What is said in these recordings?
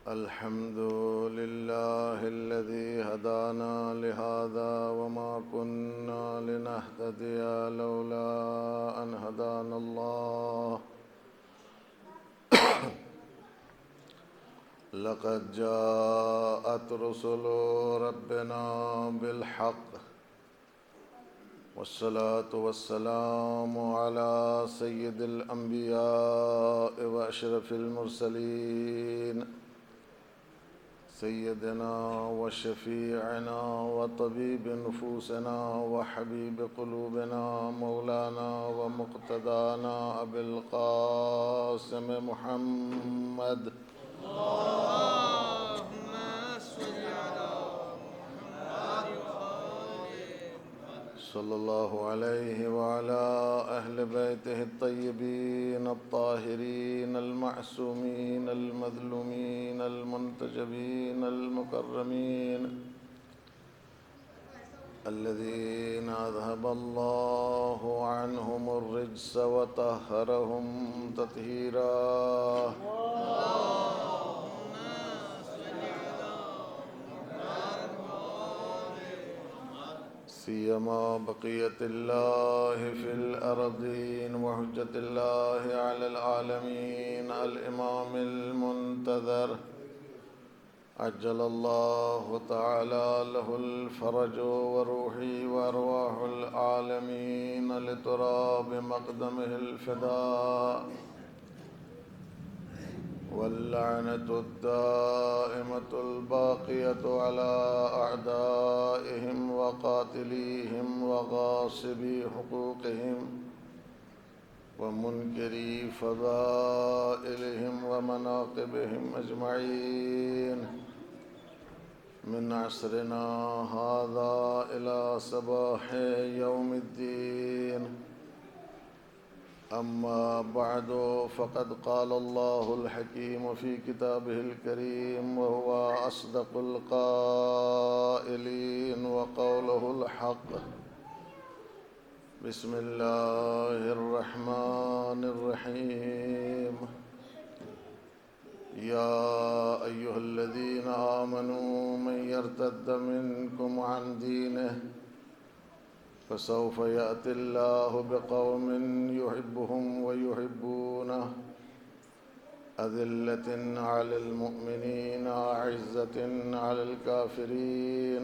الحمد لله الذي هدانا لهذا وما كنا لنهتدي لولا أن هدانا الله. لقد جاءت رسل ربنا بالحق والصلاة والسلام على سيد الأنبياء وأشرف المرسلين سيدنا وشفيعنا وطبيب نفوسنا وحبيب قلوبنا مولانا ومقتدانا أبي القاسم محمد اللهم صل على محمد صلى الله عليه وعلى أهل بيته الطيبين الطاهرين المعصومين المظلومين المنتجبين المكرمين الذين أذهب الله عنهم الرجس وطهرهم تطهيرا. سيما بقية الله في الأرضين وحجة الله على العالمين الإمام المنتظر عجل الله تعالى له الفرج وروحي وأرواح العالمين لتراب مقدمه الفداء واللعنة الدائمة الباقية على أعدائهم وقاتليهم وغاصبي حقوقهم ومنكري فضائلهم ومناقبهم أجمعين من عصرنا هذا إلى صباح يوم الدين. أما بعد فقد قال الله الحكيم في كتابه الكريم وهو أصدق القائلين وقوله الحق. بسم الله الرحمن الرحيم. يا أيها الذين آمنوا من يرتد منكم عن دينه فسوف يأتي الله بقوم يحبهم ويحبونه أذلة على المؤمنين أعزة على الكافرين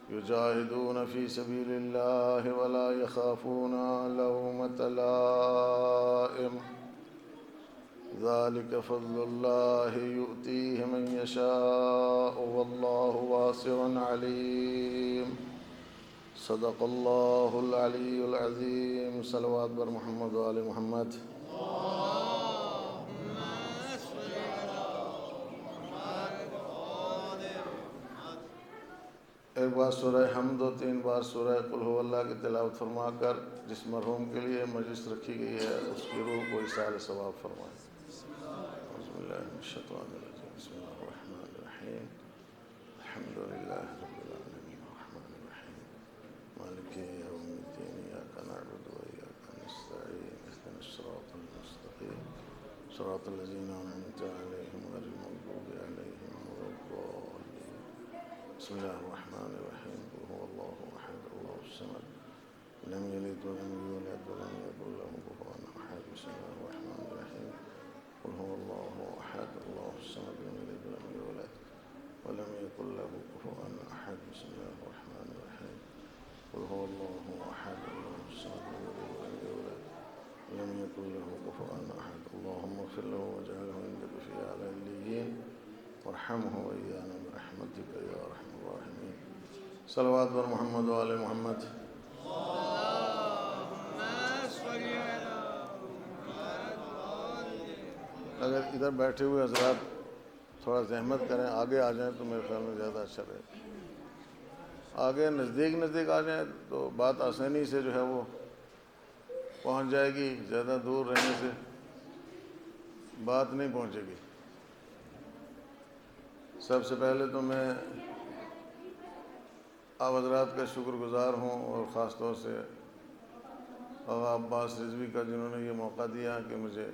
يجاهدون في سبيل الله ولا يخافون لومة لائم ذلك فضل الله يؤتيه من يشاء والله واسع عليم. صدق الله العلي العظيم. صلوات بر محمد وآل محمد. ایک بار سورہ حمد و 3 بار سورہ قل هو اللہ کی تلاوت فرما کر جس مرحوم کے لیے مجلس رکھی گئی ہے اس کی روح کو ایصال ثواب فرمائیں. بسم اللہ من الشیطان الرجیم. بسم اللہ الرحمن الرحیم. الحمد للہ رب العالمین الرحمن الرحیم مالک یوم الدین ایاک نعبد و ایاک نستعین اهدنا الصراط المستقیم صراط الذین انعمت علیہم غیر المغضوب علیہم ولا الضالین. بسم اللہ الرحمن الرحیم. قل هو اللہ احد اللہ الصمد لم یلد ولم یولد ولم یکن له کفوا احد. بسم اللہ الرحمن الرحیم. قل هو اللہ احد اللہ الصمد لم یلد ولم یولد ولم يكن له كفوا أحد. بسم الله الرحمن الرحيم. قل هو الله أحد الله الصمد لم يلد ولم يولد ولم يكن له كفوا أحد. اللهم اغفر له واجعله عندك في أعلى العليين وارحمه وإيانا برحمتك يا أرحم الراحمين. صلوات بر محمد وآل محمد. اگر ادھر بیٹھے ہوئے حضرات تھوڑا زحمت کریں آگے آ جائیں تو میرے خیال میں زیادہ اچھا رہے. آگے نزدیک آ جائیں تو بات آسانی سے جو ہے وہ پہنچ جائے گی. زیادہ دور رہنے سے بات نہیں پہنچے گی. سب سے پہلے تو میں آپ حضرات کا شکر گزار ہوں اور خاص طور سے آغا عباس رضوی کا جنہوں نے یہ موقع دیا کہ مجھے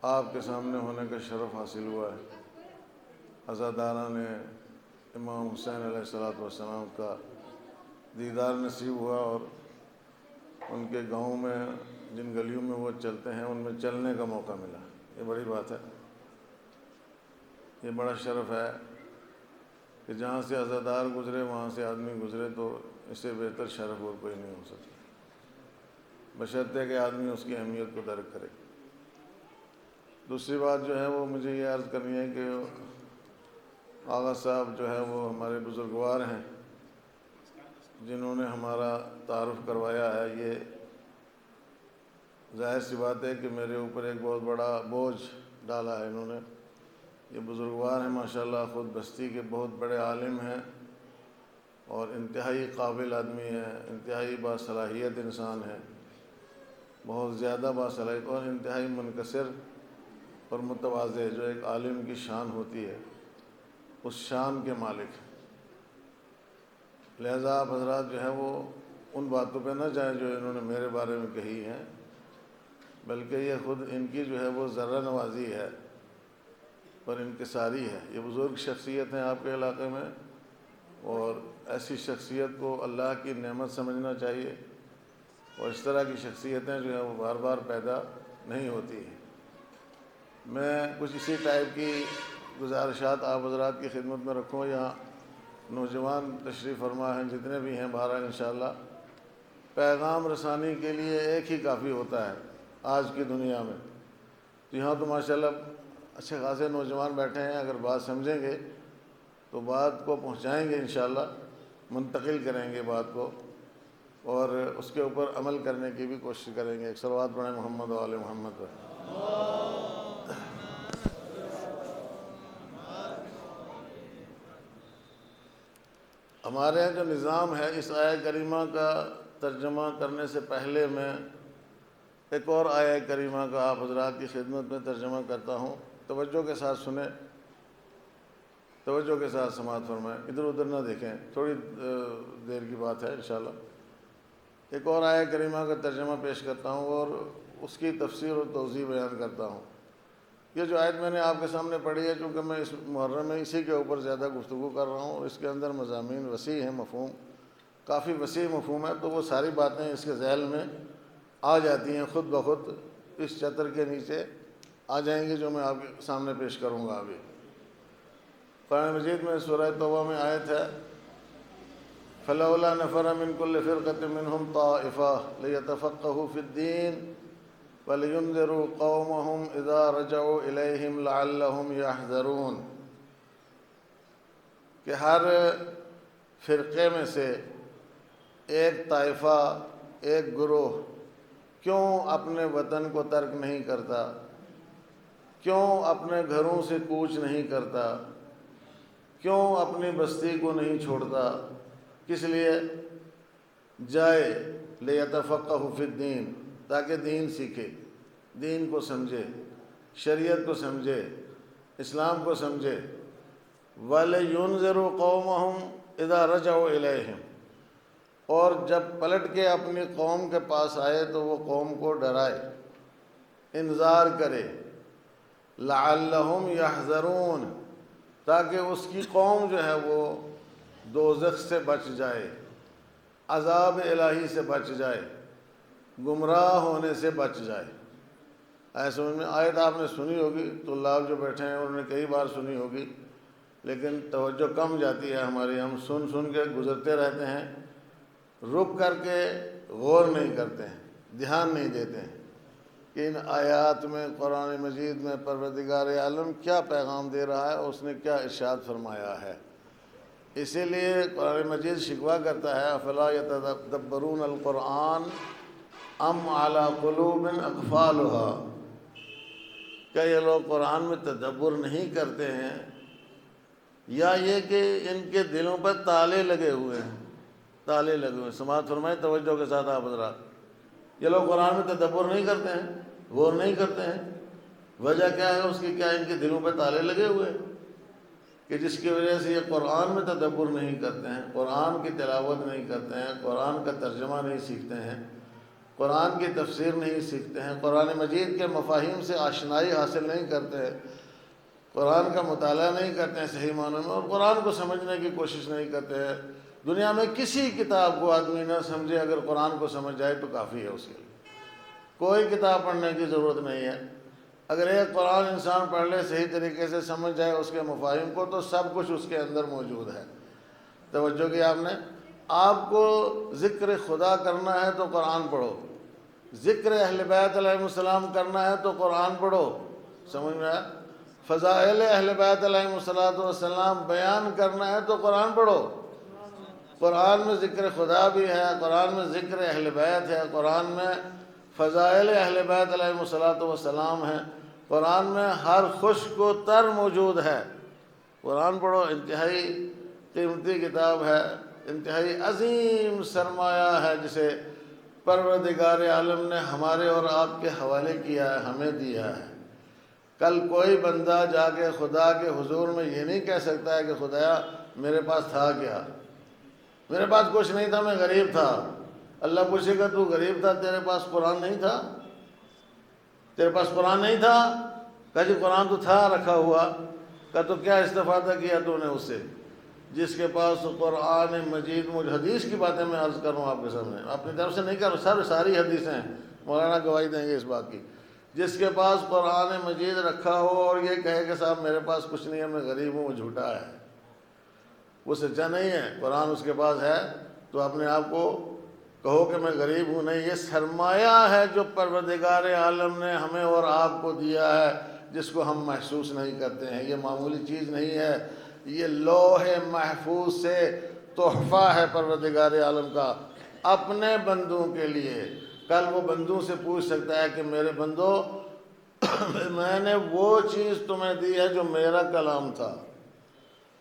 آپ کے سامنے ہونے کا شرف حاصل ہوا ہے۔ عزاداران امام حسین علیہ السلام کا دیدار نصیب ہوا، اور ان کے گاؤں میں جن گلیوں میں وہ چلتے ہیں ان میں چلنے کا موقع ملا۔ یہ بڑی بات ہے، یہ بڑا شرف ہے کہ جہاں سے عزادار گزرے وہاں سے آدمی گزرے، تو اس سے بہتر شرف اور کوئی نہیں ہو سکتا، بشرطے کہ آدمی اس کی اہمیت کو درک کرے۔ دوسری بات جو ہے وہ مجھے یہ عرض کرنی ہے کہ آغا صاحب جو ہے وہ ہمارے بزرگوار ہیں، جنہوں نے ہمارا تعارف کروایا ہے۔ یہ ظاہر سی بات ہے کہ میرے اوپر ایک بہت بڑا بوجھ ڈالا ہے انہوں نے۔ یہ بزرگوار ہیں ماشاءاللہ، خود بستی کے بہت بڑے عالم ہیں اور انتہائی قابل آدمی ہیں، انتہائی باصلاحیت انسان ہیں، بہت زیادہ باصلاحیت اور انتہائی منکسر اور متواضع، جو ایک عالم کی شان ہوتی ہے اس شان کے مالک ہیں۔ لہذا آپ حضرات جو ہے وہ ان باتوں پہ نہ جائیں جو انہوں نے میرے بارے میں کہی ہیں، بلکہ یہ خود ان کی جو ہے وہ ذرہ نوازی ہے اور انکساری ہے۔ یہ بزرگ شخصیت ہیں آپ کے علاقے میں، اور ایسی شخصیت کو اللہ کی نعمت سمجھنا چاہیے، اور اس طرح کی شخصیتیں جو ہیں وہ بار بار پیدا نہیں ہوتی ہیں۔ میں کچھ اسی ٹائپ کی گزارشات آپ حضرات کی خدمت میں رکھوں۔ یہاں نوجوان تشریف فرما ہیں جتنے بھی ہیں، بہرحال انشاءاللہ پیغام رسانی کے لیے ایک ہی کافی ہوتا ہے آج کی دنیا میں۔ یہاں تو ماشاءاللہ اچھے خاصے نوجوان بیٹھے ہیں، اگر بات سمجھیں گے تو بات کو پہنچائیں گے انشاءاللہ، منتقل کریں گے بات کو، اور اس کے اوپر عمل کرنے کی بھی کوشش کریں گے۔ ایک صلوات پڑھیں محمد و آل محمد پر۔ ہمارے جو نظام ہے، اس آیہ کریمہ کا ترجمہ کرنے سے پہلے میں ایک اور آیہ کریمہ کا آپ حضرات کی خدمت میں ترجمہ کرتا ہوں۔ توجہ کے ساتھ سنیں، توجہ کے ساتھ سماعت فرمائیں، ادھر ادھر نہ دیکھیں، تھوڑی دیر کی بات ہے انشاءاللہ۔ ایک اور آیہ کریمہ کا ترجمہ پیش کرتا ہوں اور اس کی تفسیر اور توضیح بیان کرتا ہوں۔ یہ جو آیت میں نے آپ کے سامنے پڑھی ہے، چونکہ میں اس محرم میں اسی کے اوپر زیادہ گفتگو کر رہا ہوں، اور اس کے اندر مضامین وسیع ہیں، مفہوم کافی وسیع مفہوم ہے، تو وہ ساری باتیں اس کے ذیل میں آ جاتی ہیں، خود بخود اس چتر کے نیچے آ جائیں گی جو میں آپ کے سامنے پیش کروں گا ابھی۔ قرآن مجید میں سورہ توبہ میں آیت ہے، فَلَوْلَا نَفَرَ مِن كُلِّ فِرْقَةٍ مِّنْهُمْ طَائِفَةٌ لِيَتَفَقَّهُوا فِي الدِّينِ وَلِيُنذِرُوا قَوْمَهُمْ إِذَا رَجَعُوا إِلَيْهِمْ لَعَلَّهُمْ يَحْذَرُونَ، کہ ہر فرقے میں سے ایک طائفہ، ایک گروہ کیوں اپنے وطن کو ترک نہیں کرتا، کیوں اپنے گھروں سے کوچ نہیں کرتا، کیوں اپنی بستی کو نہیں چھوڑتا، کس لیے؟ جائے لِيَتَفَقَّهُوا فِي الدِّينِ، تاکہ دین سیکھے، دین کو سمجھے، شریعت کو سمجھے، اسلام کو سمجھے۔ وَلِيُنذِرُوا قَوْمَهُمْ إِذَا رَجَعُوا إِلَيْهِمْ، اور جب پلٹ کے اپنی قوم کے پاس آئے تو وہ قوم کو ڈرائے، انذار کرے، لَعَلَّهُمْ يَحْذَرُونَ، تاکہ اس کی قوم جو ہے وہ دوزخ سے بچ جائے، عذاب الہی سے بچ جائے، گمراہ ہونے سے بچ جائے۔ ایسے سمجھ میں آیت آپ نے سنی ہوگی، طلاب جو بیٹھے ہیں انہوں نے کئی بار سنی ہوگی، لیکن توجہ کم جاتی ہے ہماری، ہم سن سن کے گزرتے رہتے ہیں، رک کر کے غور نہیں کرتے ہیں، دھیان نہیں دیتے ہیں کہ ان آیات میں، قرآن مجید میں پروردگار عالم کیا پیغام دے رہا ہے، اس نے کیا ارشاد فرمایا ہے۔ اسی لیے قرآن مجید شکوہ کرتا ہے، افلا یتدبرون القرآن ام علی قلوب اقفالها، کیا یہ لوگ قرآن میں تدبر نہیں کرتے ہیں، یا یہ کہ ان کے دلوں پر تالے لگے ہوئے ہیں، تالے لگے ہوئے ہیں۔ سماعت فرمائیں توجہ کے ساتھ آپ حضرات، یہ لوگ قرآن میں تدبر نہیں کرتے ہیں، غور نہیں کرتے ہیں، وجہ کیا ہے اس کی؟ کیا ان کے دلوں پہ تالے لگے ہوئے ہیں کہ جس کی وجہ سے یہ قرآن میں تدبر نہیں کرتے ہیں، قرآن کی تلاوت نہیں کرتے ہیں، قرآن کا ترجمہ نہیں سیکھتے ہیں، قرآن کی تفسیر نہیں سیکھتے ہیں، قرآن مجید کے مفاہیم سے آشنائی حاصل نہیں کرتے ہیں، قرآن کا مطالعہ نہیں کرتے ہیں صحیح معنوں میں، اور قرآن کو سمجھنے کی کوشش نہیں کرتے ہیں۔ دنیا میں کسی کتاب کو آدمی نہ سمجھے، اگر قرآن کو سمجھ جائے تو کافی ہے اس کے لیے، کوئی کتاب پڑھنے کی ضرورت نہیں ہے۔ اگر ایک قرآن انسان پڑھ لے، صحیح طریقے سے سمجھ جائے اس کے مفاہیم کو، تو سب کچھ اس کے اندر موجود ہے۔ توجہ کی آپ نے، آپ کو ذکر خدا کرنا ہے تو قرآن پڑھو، ذکر اہل بیت علیہ السلام کرنا ہے تو قرآن پڑھو، سمجھ میں آیا؟ فضائل اہل بیت علیہ السلام بیان کرنا ہے تو قرآن پڑھو۔ قرآن میں ذکر خدا بھی ہے، قرآن میں ذکر اہل بیت ہے، قرآن میں فضائل اہل بیت علیہ السلام ہے، قرآن میں ہر خشک و تر موجود ہے۔ قرآن پڑھو، انتہائی قیمتی کتاب ہے، انتہائی عظیم سرمایہ ہے، جسے پروردگار عالم نے ہمارے اور آپ کے حوالے کیا ہے، ہمیں دیا ہے۔ کل کوئی بندہ جا کے خدا کے حضور میں یہ نہیں کہہ سکتا ہے کہ خدایا میرے پاس تھا کیا، میرے پاس کچھ نہیں تھا، میں غریب تھا۔ اللہ پوچھے گا تو غریب تھا، تیرے پاس قرآن نہیں تھا؟ تیرے پاس قرآن نہیں تھا؟ کہا جی قرآن تو تھا رکھا ہوا۔ کہا تو کیا استفادہ کیا تو نے اس سے؟ جس کے پاس قرآن مجید، مجھے حدیث کی باتیں میں عرض کر رہا ہوں آپ کے سامنے، اپنی طرف سے نہیں کر رہا، ساری حدیثیں ہیں، مولانا گواہی دیں گے اس بات کی۔ جس کے پاس قرآن مجید رکھا ہو اور یہ کہے کہ صاحب میرے پاس کچھ نہیں ہے، میں غریب ہوں، وہ جھوٹا ہے، وہ سچا نہیں ہے۔ قرآن اس کے پاس ہے تو اپنے آپ کو کہو کہ میں غریب ہوں نہیں، یہ سرمایہ ہے جو پروردگار عالم نے ہمیں اور آپ کو دیا ہے، جس کو ہم محسوس نہیں کرتے ہیں۔ یہ معمولی چیز نہیں ہے، یہ لوح محفوظ سے تحفہ ہے پروردگار عالم کا اپنے بندوں کے لیے۔ کل وہ بندوں سے پوچھ سکتا ہے کہ میرے بندو میں نے وہ چیز تمہیں دی ہے جو میرا کلام تھا،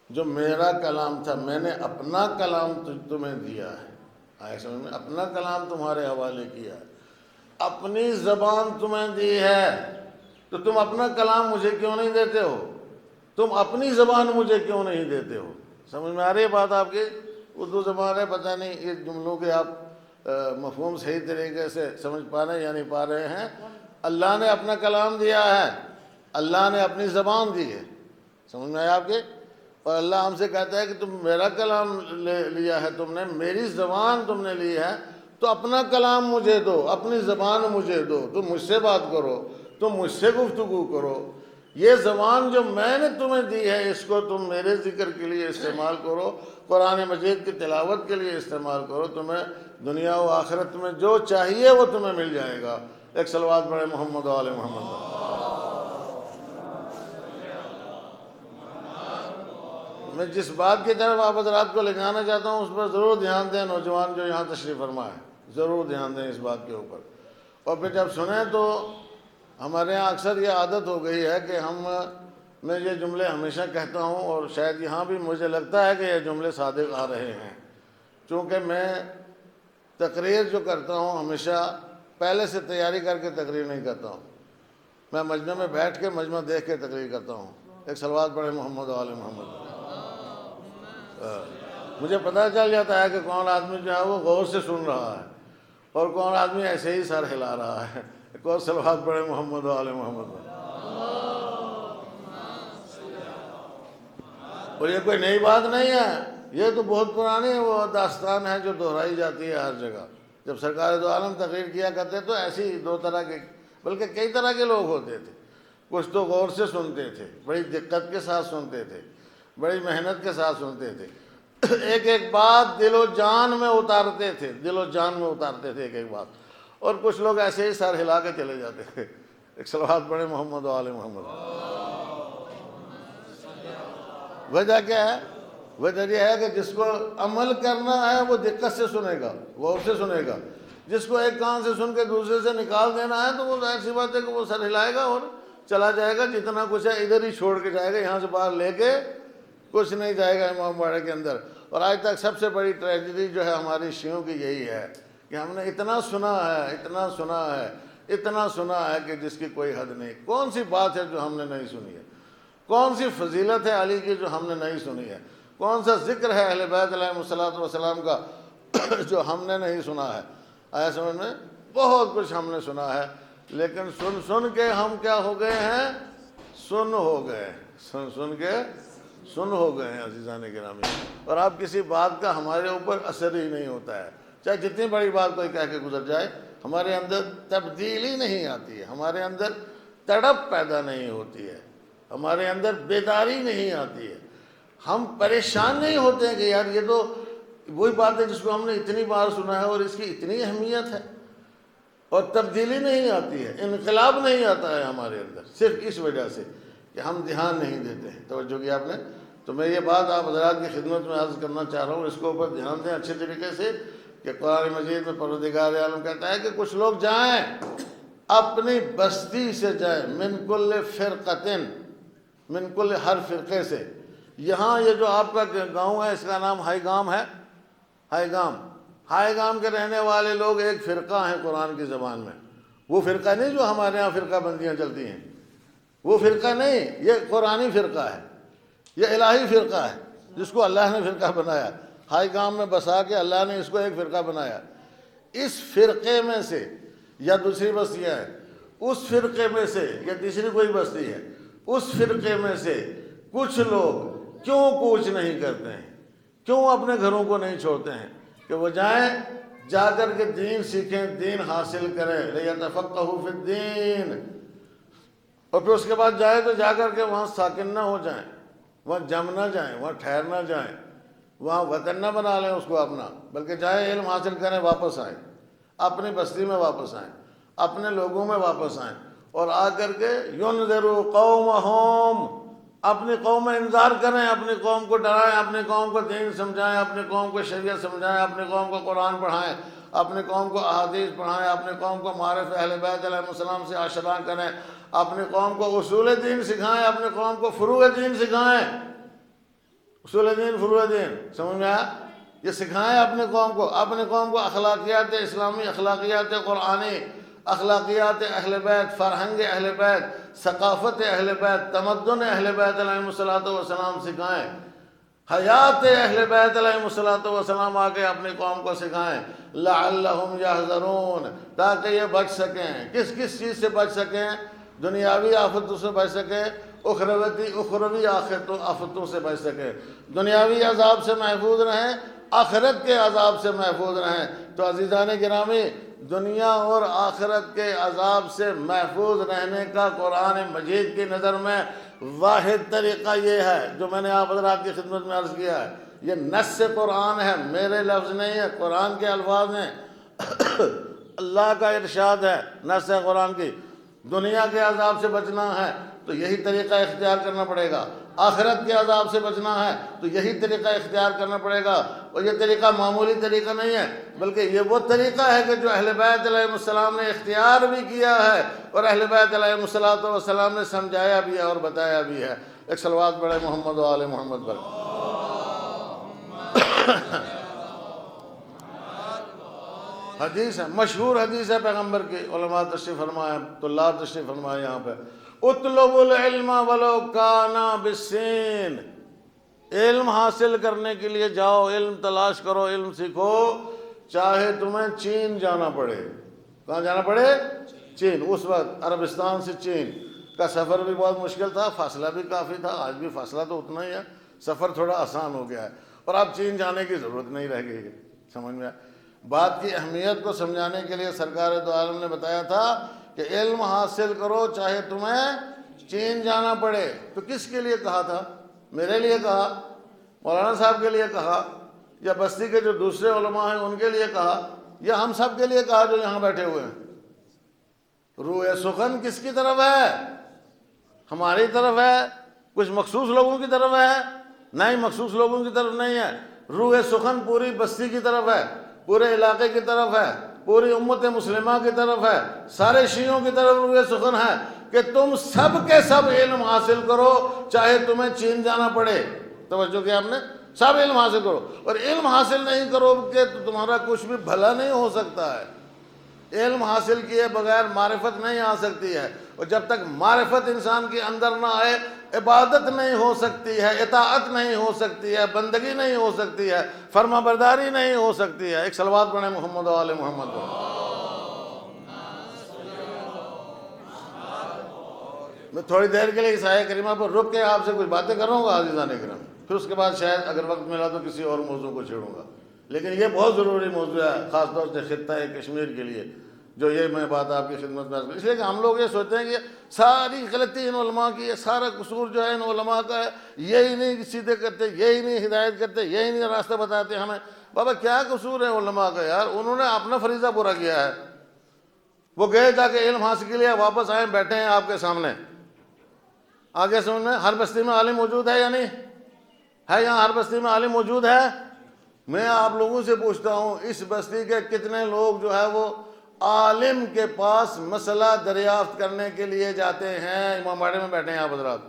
جو میرا کلام تھا، میں نے اپنا کلام تمہیں دیا ہے، آئے سمجھ میں؟ اپنا کلام تمہارے حوالے کیا ہے، اپنی زبان تمہیں دی ہے، تو تم اپنا کلام مجھے کیوں نہیں دیتے ہو؟ تم اپنی زبان مجھے کیوں نہیں دیتے ہو؟ سمجھ میں آ رہی ہے بات آپ کی؟ اردو زبان ہے، پتہ نہیں یہ جملوں کے آپ مفہوم صحیح طریقے سے سمجھ پا رہے ہیں یا نہیں پا رہے ہیں۔ اللہ نے اپنا کلام دیا ہے، اللہ نے اپنی زبان دی ہے، سمجھ میں آیا آپ کے؟ اور اللہ ہم سے کہتا ہے کہ تم میرا کلام لیا ہے، تم نے میری زبان تم نے لی ہے، تو اپنا کلام مجھے دو، اپنی زبان مجھے دو، تم مجھ سے بات کرو، تم مجھ سے گفتگو کرو۔ یہ زبان جو میں نے تمہیں دی ہے، اس کو تم میرے ذکر کے لیے استعمال کرو، قرآن مجید کی تلاوت کے لیے استعمال کرو، تمہیں دنیا و آخرت میں جو چاہیے وہ تمہیں مل جائے گا۔ ایک صلوات پڑھے محمد و آل محمد۔ میں جس بات کی طرف آپ حضرات کو لے جانا چاہتا ہوں اس پر ضرور دھیان دیں، نوجوان جو یہاں تشریف فرما ہے ضرور دھیان دیں اس بات کے اوپر۔ اور پھر جب سنیں تو ہمارے یہاں اکثر یہ عادت ہو گئی ہے کہ میں یہ جملے ہمیشہ کہتا ہوں، اور شاید یہاں بھی مجھے لگتا ہے کہ یہ جملے صادق آ رہے ہیں، چونکہ میں تقریر جو کرتا ہوں ہمیشہ پہلے سے تیاری کر کے تقریر نہیں کرتا ہوں، میں مجمع میں بیٹھ کے مجمع دیکھ کے تقریر کرتا ہوں۔ ایک صلوات پڑھے محمد و آل محمد۔ مجھے پتہ چل جاتا ہے کہ کون آدمی جو ہے وہ غور سے سن رہا ہے اور کون آدمی ایسے ہی سر ہلا رہا ہے۔ ایک اور صلوات پڑھے محمد و آل محمد۔ اور یہ کوئی نئی بات نہیں ہے، یہ تو بہت پرانی وہ داستان ہے جو دہرائی جاتی ہے ہر جگہ۔ جب سرکار دو عالم تقریر کیا کرتے تو ایسی دو طرح کے، بلکہ کئی طرح کے لوگ ہوتے تھے۔ کچھ تو غور سے سنتے تھے، بڑی دقت کے ساتھ سنتے تھے، بڑی محنت کے ساتھ سنتے تھے، ایک ایک بات دل و جان میں اتارتے تھے، دل و جان میں اتارتے تھے ایک ایک بات۔ اور کچھ لوگ ایسے ہی سر ہلا کے چلے جاتے تھے۔ ایک صلوات پڑھے محمد و آل محمد۔ وجہ کیا ہے؟ وجہ یہ ہے کہ جس کو عمل کرنا ہے وہ دقت سے سنے گا، غور سے سنے گا۔ جس کو ایک کان سے سن کے دوسرے سے نکال دینا ہے تو وہ ظاہر سی بات ہے کہ وہ سر ہلائے گا اور چلا جائے گا، جتنا کچھ ہے ادھر ہی چھوڑ کے جائے گا، یہاں سے باہر لے کے کچھ نہیں جائے گا امام باڑے کے اندر۔ اور آج تک سب سے بڑی ٹریجڈی جو ہے ہماری شیعوں کی یہی ہے کہ ہم نے اتنا سنا ہے، اتنا سنا ہے، اتنا سنا ہے کہ جس کی کوئی حد نہیں۔ کون سی بات ہے جو ہم نے نہیں سنی ہے؟ کون سی فضیلت ہے علی کی جو ہم نے نہیں سنی ہے؟ کون سا ذکر ہے اہل بیت علیہ الصلوۃ والسلام کا جو ہم نے نہیں سنا ہے؟ آیا سمجھ میں؟ بہت کچھ ہم نے سنا ہے، لیکن سن سن کے ہم کیا ہو گئے ہیں؟ سن ہو گئے، سن سن کے سن ہو گئے ہیں عزیزان گرامی۔ اور اب کسی بات کا ہمارے اوپر اثر ہی نہیں ہوتا ہے، چاہے جتنی بڑی بات کوئی کہہ کے گزر جائے، ہمارے اندر تبدیلی نہیں آتی ہے، ہمارے اندر تڑپ پیدا نہیں ہوتی ہے، ہمارے اندر بیداری نہیں آتی ہے، ہم پریشان نہیں ہوتے ہیں کہ یار یہ تو وہی بات ہے جس کو ہم نے اتنی بار سنا ہے اور اس کی اتنی اہمیت ہے، اور تبدیلی نہیں آتی ہے، انقلاب نہیں آتا ہے ہمارے اندر، صرف اس وجہ سے کہ ہم دھیان نہیں دیتے ہیں۔ توجہ کیا آپ نے؟ تو میں یہ بات آپ حضرات کی خدمت میں عرض کرنا چاہ رہا ہوں، اس کے اوپر دھیان دیں اچھے طریقے سے، کہ قرآن مجید میں پروردگار عالم کہتا ہے کہ کچھ لوگ جائیں اپنی بستی سے، جائیں من کل فرقتن، من کل ہر فرقے سے۔ یہاں یہ جو آپ کا گاؤں ہے اس کا نام ہائی گام ہے، ہائی گام، ہائی گام کے رہنے والے لوگ ایک فرقہ ہیں قرآن کی زبان میں۔ وہ فرقہ نہیں جو ہمارے ہاں فرقہ بندیاں چلتی ہیں، وہ فرقہ نہیں، یہ قرآنی فرقہ ہے، یہ الہی فرقہ ہے جس کو اللہ نے فرقہ بنایا، ہائی گام میں بسا کے اللہ نے اس کو ایک فرقہ بنایا۔ اس فرقے میں سے، یا دوسری بستیاں ہیں، اس فرقے میں سے، یا تیسری کوئی بستی ہے، اس فرقے میں سے کچھ لوگ کیوں کوچ نہیں کرتے ہیں، کیوں اپنے گھروں کو نہیں چھوڑتے ہیں کہ وہ جائیں، جا کر کے دین سیکھیں، دین حاصل کریں، لِيَتَفَقَّهُوا فِي الدِّينِ، اور پھر اس کے بعد جائیں تو جا کر کے وہاں ساکن نہ ہو جائیں، وہاں جم نہ جائیں، وہاں ٹھہر نہ جائیں، وہاں وطن نہ بنا لیں اس کو اپنا، بلکہ جائیں علم حاصل کریں، واپس آئیں، اپنی بستی میں واپس آئیں، اپنے لوگوں میں واپس آئیں، اور آ کر کے يُنذِرُوا قَوْمَهُمْ، اپنی قوم میں انذار کریں، اپنی قوم کو ڈرائیں، اپنی قوم کو دین سمجھائیں، اپنی قوم کو شریعت سمجھائیں، اپنی قوم کو قرآن پڑھائیں، اپنی قوم کو احادیث پڑھائیں، اپنی قوم کو معارف اہل بیت علیہ السلام سے آشنا کریں، اپنی قوم کو اصول دین سکھائیں، اپنی قوم کو فروع دین سکھائیں، اصول دین فروع دین، سمجھ میں آیا؟ یہ سکھائیں اپنے قوم کو اخلاقیات اسلامی، اخلاقیات قرآنی، اخلاقیات اہل بیت، فرہنگ اہل بیت، ثقافت اہل بیت، تمدن اہل بیت علیہ السلام سکھائیں، حیات اہل بیت علیہ السلام آ کے اپنی قوم کو سکھائیں، لعلہم یحذرون، تاکہ یہ بچ سکیں۔ کس کس چیز سے بچ سکیں؟ دنیاوی آفتوں سے بچ سکیں، اخروی آفتوں سے بچ سکیں، دنیاوی عذاب سے محفوظ رہیں، آخرت کے عذاب سے محفوظ رہیں۔ تو عزیزان گرامی، دنیا اور آخرت کے عذاب سے محفوظ رہنے کا قرآن مجید کی نظر میں واحد طریقہ یہ ہے جو میں نے آپ حضرات کی خدمت میں عرض کیا ہے، یہ نص قرآن ہے، میرے لفظ نہیں ہے، قرآن کے الفاظ ہیں، اللہ کا ارشاد ہے، نص ہے قرآن کی۔ دنیا کے عذاب سے بچنا ہے تو یہی طریقہ اختیار کرنا پڑے گا، آخرت کے عذاب سے بچنا ہے تو یہی طریقہ اختیار کرنا پڑے گا، اور یہ طریقہ معمولی طریقہ نہیں ہے، بلکہ یہ وہ طریقہ ہے کہ جو اہل بیت علیہ السلام نے اختیار بھی کیا ہے، اور اہل بیت علیہ السلام نے سمجھایا بھی ہے اور بتایا بھی ہے۔ ایک صلوات پڑھے محمد و آل محمد پر۔ حدیث ہے، مشہور حدیث ہے پیغمبر کی، علماء تشریف فرمائے، طلاب تشریف فرمائے یہاں پہ، اطلبوا العلم ولو کان بالسین، علم حاصل کرنے کے لیے جاؤ، علم تلاش کرو، علم سیکھو، چاہے تمہیں چین جانا پڑے۔ کہاں جانا پڑے؟ چین۔ اس وقت عربستان سے چین کا سفر بھی بہت مشکل تھا، فاصلہ بھی کافی تھا، آج بھی فاصلہ تو اتنا ہی ہے، سفر تھوڑا آسان ہو گیا ہے، اور اب چین جانے کی ضرورت نہیں رہ گئی ہے۔ سمجھ میں بات کی اہمیت کو سمجھانے کے لیے سرکار دو عالم نے بتایا تھا کہ علم حاصل کرو چاہے تمہیں چین جانا پڑے۔ تو کس کے لیے کہا تھا؟ میرے لیے کہا، مولانا صاحب کے لیے کہا، یا بستی کے جو دوسرے علماء ہیں ان کے لیے کہا، یا ہم سب کے لیے کہا جو یہاں بیٹھے ہوئے ہیں؟ روح سخن کس کی طرف ہے؟ ہماری طرف ہے؟ کچھ مخصوص لوگوں کی طرف ہے؟ نہیں، مخصوص لوگوں کی طرف نہیں ہے، روح سخن پوری بستی کی طرف ہے، پورے علاقے کی طرف ہے، پوری امت مسلمہ کی طرف ہے، سارے شیعوں کی طرف روح سخن ہے کہ تم سب کے سب علم حاصل کرو چاہے تمہیں چین جانا پڑے۔ توجہ کیا ہم نے؟ سب علم حاصل کرو، اور علم حاصل نہیں کرو کہ تو تمہارا کچھ بھی بھلا نہیں ہو سکتا ہے۔ علم حاصل کیے بغیر معرفت نہیں آ سکتی ہے، اور جب تک معرفت انسان کے اندر نہ آئے عبادت نہیں ہو سکتی ہے، اطاعت نہیں ہو سکتی ہے، بندگی نہیں ہو سکتی ہے، فرما برداری نہیں ہو سکتی ہے۔ ایک صلوات پڑھیں محمد و آل محمد پر۔ میں تھوڑی دیر کے لیے اس آیت کریمہ پر رک کے آپ سے کچھ باتیں کروں گا عزیزان کرام، پھر اس کے بعد شاید اگر وقت ملا تو کسی اور موضوع کو چھیڑوں گا، لیکن یہ بہت ضروری موضوع ہے خاص طور سے خطہ کشمیر کے لیے، جو یہ میں بات آپ کی خدمت میں اس لیے کہ ہم لوگ یہ سوچتے ہیں کہ ساری غلطی ان علماء کی ہے، سارا قصور جو ہے ان علماء کا ہے، یہی نہیں سیدھے کرتے، یہی نہیں ہدایت کرتے، یہی نہیں راستہ بتاتے ہمیں۔ بابا کیا قصور ہے علماء کا یار؟ انہوں نے اپنا فریضہ پورا کیا ہے، وہ گئے جا کے علم حاصل کیا، واپس آئے بیٹھے ہیں آپ کے سامنے۔ آگے سمجھ میں ہر بستی میں عالم موجود ہے یا نہیں ہے؟ یہاں ہر بستی میں عالم موجود ہے؟ میں آپ لوگوں سے پوچھتا ہوں اس بستی کے کتنے لوگ جو ہے وہ عالم کے پاس مسئلہ دریافت کرنے کے لیے جاتے ہیں؟ امام باڑے میں بیٹھے ہیں آپ حضرات،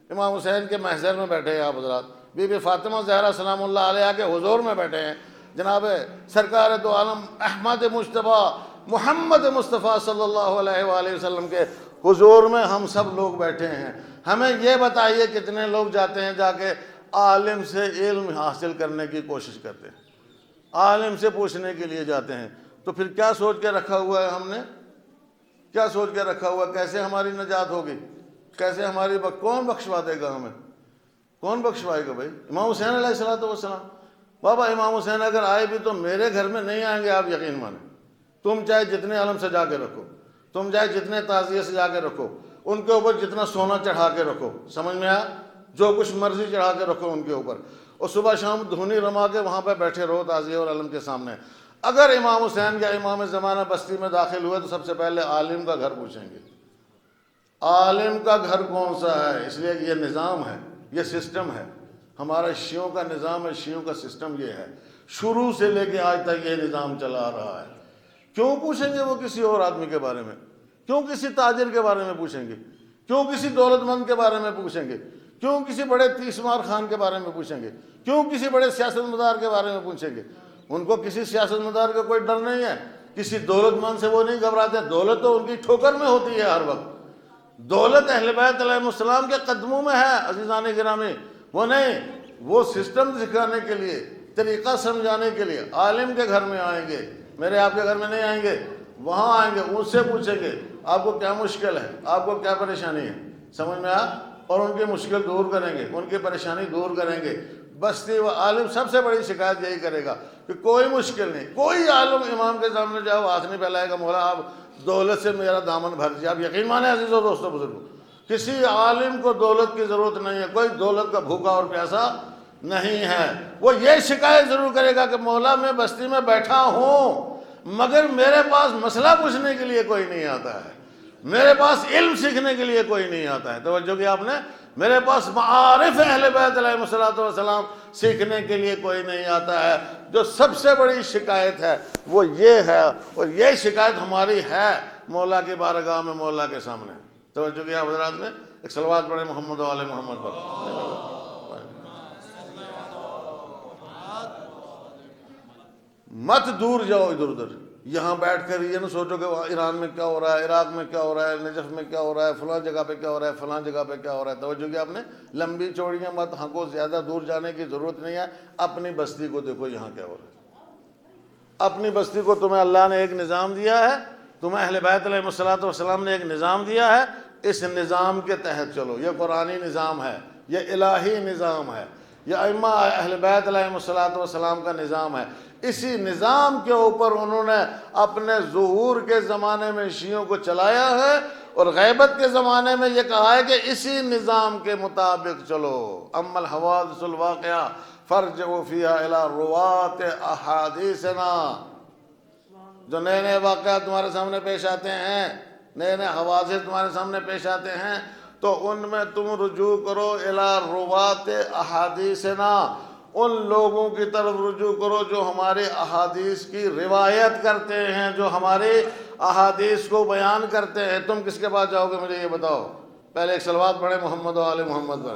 امام حسین کے محضر میں بیٹھے ہیں آپ حضرات، بی بی فاطمہ زہرا سلام اللہ علیہا کے حضور میں بیٹھے ہیں، جناب سرکار دو عالم احمد مجتبیٰ محمد مصطفیٰ صلی اللہ علیہ وآلہ وسلم کے حضور میں ہم سب لوگ بیٹھے ہیں۔ ہمیں یہ بتائیے کتنے لوگ جاتے ہیں جا کے عالم سے علم حاصل کرنے کی کوشش کرتے ہیں، عالم سے پوچھنے کے لیے جاتے ہیں؟ تو پھر کیا سوچ کے رکھا ہوا ہے ہم نے؟ کیا سوچ کے رکھا ہوا ہے؟ کیسے ہماری نجات ہوگی؟ کیسے ہماری کون بخشوا دے گا ہمیں؟ کون بخشوائے گا بھائی؟ امام حسین علیہ الصلوۃ والسلام۔ بابا امام حسین اگر آئے بھی تو میرے گھر میں نہیں آئیں گے، آپ یقین مانیں، تم چاہے جتنے علم سجا کے رکھو، تم چاہے جتنے تعزیے سجا کے رکھو، ان کے اوپر جتنا سونا چڑھا کے رکھو، سمجھ میں آیا؟ جو کچھ مرضی چڑھا کے رکھو ان کے اوپر، اور صبح شام دھونی رما کے وہاں پہ بیٹھے رہو تعزیے اور علم کے سامنے۔ اگر امام حسین یا امام زمانہ بستی میں داخل ہوئے تو سب سے پہلے عالم کا گھر پوچھیں گے، عالم کا گھر کون سا ہے؟ اس لیے کہ یہ نظام ہے، یہ سسٹم ہے، ہمارا شیعوں کا نظام ہے، شیعوں کا سسٹم یہ ہے، شروع سے لے کے آج تک یہ نظام چلا آ رہا ہے۔ کیوں پوچھیں گے وہ کسی اور آدمی کے بارے میں؟ کیوں کسی تاجر کے بارے میں پوچھیں گے؟ کیوں کسی دولت مند کے بارے میں پوچھیں گے؟ کیوں کسی بڑے تیسمار خان کے بارے میں پوچھیں گے؟ کیوں کسی بڑے سیاست مدار کے بارے میں پوچھیں گے؟ ان کو کسی سیاست مدار کا کوئی ڈر نہیں ہے، کسی دولت مند سے وہ نہیں گھبراتے، دولت تو ان کی ٹھوکر میں ہوتی ہے ہر وقت، دولت اہل بیت علیہ السلام کے قدموں میں ہے عزیزان گرامی، وہ نہیں، وہ سسٹم سکھانے کے لیے، طریقہ سمجھانے کے لیے عالم کے گھر میں آئیں گے، میرے آپ کے گھر میں نہیں آئیں گے، وہاں آئیں گے، ان سے پوچھیں گے آپ کو کیا مشکل ہے، آپ کو کیا پریشانی ہے، سمجھ میں آ، اور ان کی مشکل دور کریں گے، ان کی پریشانی دور کریں گے۔ بستی و عالم سب سے بڑی شکایت یہی کرے گا کہ کوئی مشکل نہیں، کوئی عالم امام کے سامنے جاؤ ہاتھ نہیں پھیلائے گا مولا آپ دولت سے میرا دامن بھر دیجیے۔ آپ یقین مانیں عزیزوں دوستوں بزرگوں، کسی عالم کو دولت کی ضرورت نہیں ہے، کوئی دولت کا بھوکا اور پیاسا نہیں ہے۔ وہ یہ شکایت ضرور کرے گا کہ مولا میں بستی میں بیٹھا ہوں مگر میرے پاس مسئلہ پوچھنے کے لیے کوئی نہیں آتا ہے، میرے پاس علم سیکھنے کے لیے کوئی نہیں آتا ہے۔ توجہ کی آپ نے، میرے پاس معارف اہل بیت علیہ الصلوۃ والسلام سیکھنے کے لیے کوئی نہیں آتا ہے۔ جو سب سے بڑی شکایت ہے وہ یہ ہے، اور یہ شکایت ہماری ہے مولا کی بارگاہ میں، مولا کے سامنے۔ توجہ کی آپ حضرات نے، ایک صلوات پڑھیں محمد و آل محمد پر۔ مت دور جاؤ ادھر ادھر، یہاں بیٹھ کر یہ نہ سوچو کہ ایران میں کیا ہو رہا ہے، عراق میں کیا ہو رہا ہے، نجف میں کیا ہو رہا ہے، فلاں جگہ پہ کیا ہو رہا ہے، فلاں جگہ پہ کیا ہو رہا ہے۔ توجہ کی آپ نے، لمبی چوڑیاں مت ہنکو، زیادہ دور جانے کی ضرورت نہیں ہے، اپنی بستی کو دیکھو یہاں کیا ہو رہا ہے۔ اپنی بستی کو تمہیں اللہ نے ایک نظام دیا ہے، تمہیں اہل بیت علیہ الصلوۃ والسلام نے ایک نظام دیا ہے، اس نظام کے تحت چلو۔ یہ قرآنی نظام ہے، یہ الہی نظام ہے، یہ ائمہ اہل بیت علیہ الصلوۃ والسلام کا نظام ہے۔ اسی نظام کے اوپر انہوں نے اپنے ظہور کے زمانے میں شیعوں کو چلایا ہے، اور غیبت کے زمانے میں یہ کہا ہے کہ اسی نظام کے مطابق چلو۔ اما الحوادث الواقعہ فرجعوا فیہا الی روات احادیثنا، جو نئے نئے واقعات تمہارے سامنے پیش آتے ہیں، نئے نئے حوادث تمہارے سامنے پیش آتے ہیں، تو ان میں تم رجوع کرو الی روات احادیثنا، ان لوگوں کی طرف رجوع کرو جو ہمارے احادیث کی روایت کرتے ہیں، جو ہمارے احادیث کو بیان کرتے ہیں۔ تم کس کے پاس جاؤ گے مجھے یہ بتاؤ؟ پہلے ایک صلوات پڑھیں محمد و آل محمد پر۔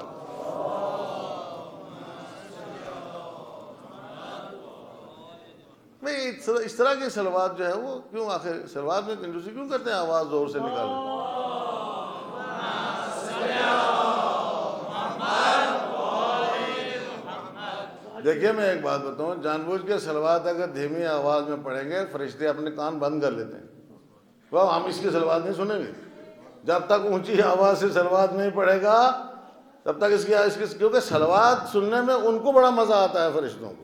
نہیں اس طرح کی صلوات جو ہے وہ کیوں، آخر صلوات میں کنجوسی کیوں کرتے ہیں؟ آواز زور سے نکالیں۔ دیکھیے میں ایک بات بتاؤں، جان بوجھ کے صلوات اگر دھیمی آواز میں پڑھیں گے فرشتے اپنے کان بند کر لیتے ہیں، وہ ہم اس کی صلوات نہیں سنیں گے۔ جب تک اونچی آواز سے صلوات نہیں پڑھے گا تب تک اس کی کیونکہ صلوات سننے میں ان کو بڑا مزہ آتا ہے فرشتوں کو.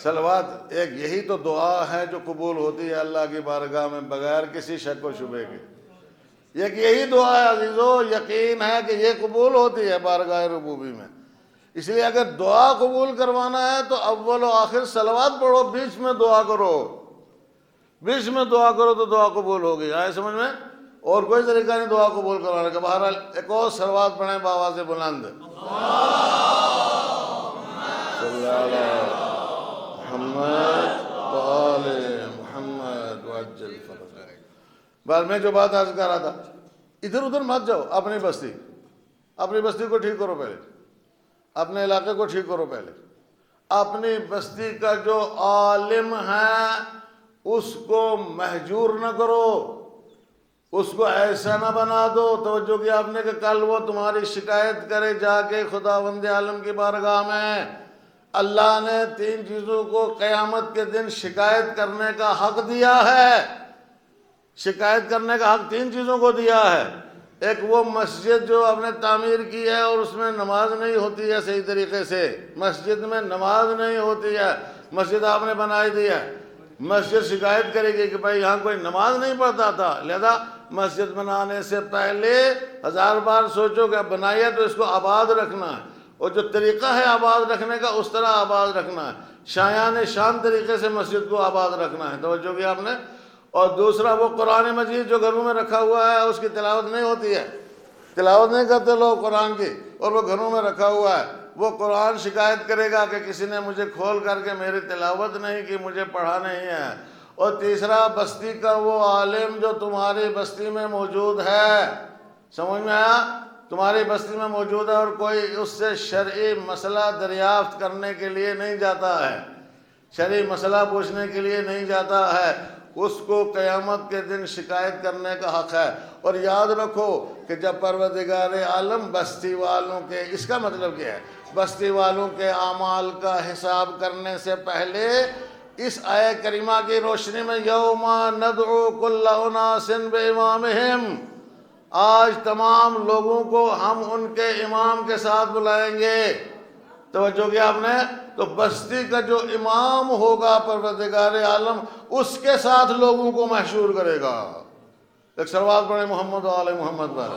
صلوات ایک یہی تو دعا ہے جو قبول ہوتی ہے اللہ کی بارگاہ میں بغیر کسی شک و شبے کے. یہی دعا ہے عزیزو، یقین ہے کہ یہ قبول ہوتی ہے بارگاہ ربوبی میں. اس لیے اگر دعا قبول کروانا ہے تو اول و آخر صلوات پڑھو، بیچ میں دعا کرو. بیچ میں دعا کرو تو دعا قبول ہوگی. آئے سمجھ میں؟ اور کوئی طریقہ نہیں دعا قبول کروانے کا. بہرحال ایک اور صلوات پڑھیں بآواز بلند. صلی اللہ محمد وآل محمد وعجل فرجہ. بعد میں جو بات عرض کر رہا تھا، ادھر ادھر مت جاؤ. اپنی بستی کو ٹھیک کرو پہلے. اپنے علاقے کو ٹھیک کرو پہلے. اپنی بستی کا جو عالم ہے اس کو مہجور نہ کرو، اس کو ایسا نہ بنا دو. توجہ کی آپ نے کہ کل وہ تمہاری شکایت کرے جا کے خداوند عالم کی بارگاہ میں. اللہ نے 3 چیزوں کو قیامت کے دن شکایت کرنے کا حق دیا ہے. شکایت کرنے کا حق 3 چیزوں کو دیا ہے. ایک وہ مسجد جو آپ نے تعمیر کی ہے اور اس میں نماز نہیں ہوتی ہے صحیح طریقے سے. مسجد میں نماز نہیں ہوتی ہے، مسجد آپ نے بنائی دی ہے. مسجد شکایت کرے گی کہ بھائی یہاں کوئی نماز نہیں پڑھتا تھا. لہذا مسجد بنانے سے پہلے 1000 بار سوچو کہ بنائی ہے تو اس کو آباد رکھنا ہے، اور جو طریقہ ہے آباد رکھنے کا اس طرح آباد رکھنا ہے. شایان شان طریقے سے مسجد کو آباد رکھنا ہے. توجہ کی آپ نے. اور دوسرا وہ قرآن مجید جو گھروں میں رکھا ہوا ہے اس کی تلاوت نہیں ہوتی ہے، تلاوت نہیں کرتے لوگ قرآن کی، اور وہ گھروں میں رکھا ہوا ہے. وہ قرآن شکایت کرے گا کہ کسی نے مجھے کھول کر کے میری تلاوت نہیں کی، مجھے پڑھا نہیں ہے. اور تیسرا بستی کا وہ عالم جو تمہاری بستی میں موجود ہے. سمجھ میں آیا؟ تمہاری بستی میں موجود ہے اور کوئی اس سے شرعی مسئلہ دریافت کرنے کے لیے نہیں جاتا ہے، شرعی مسئلہ پوچھنے کے لیے نہیں جاتا ہے، اس کو قیامت کے دن شکایت کرنے کا حق ہے. اور یاد رکھو کہ جب پروردگار عالم بستی والوں کے، اس کا مطلب کیا ہے، بستی والوں کے اعمال کا حساب کرنے سے پہلے اس آیت کریمہ کی روشنی میں یوم ندعو کل اناس بامامہم، آج تمام لوگوں کو ہم ان کے امام کے ساتھ بلائیں گے. توجہ کیا آپ نے؟ تو بستی کا جو امام ہوگا پروردگار عالم اس کے ساتھ لوگوں کو محشور کرے گا. ایک صلوات پڑھیں محمد و آل محمد پر.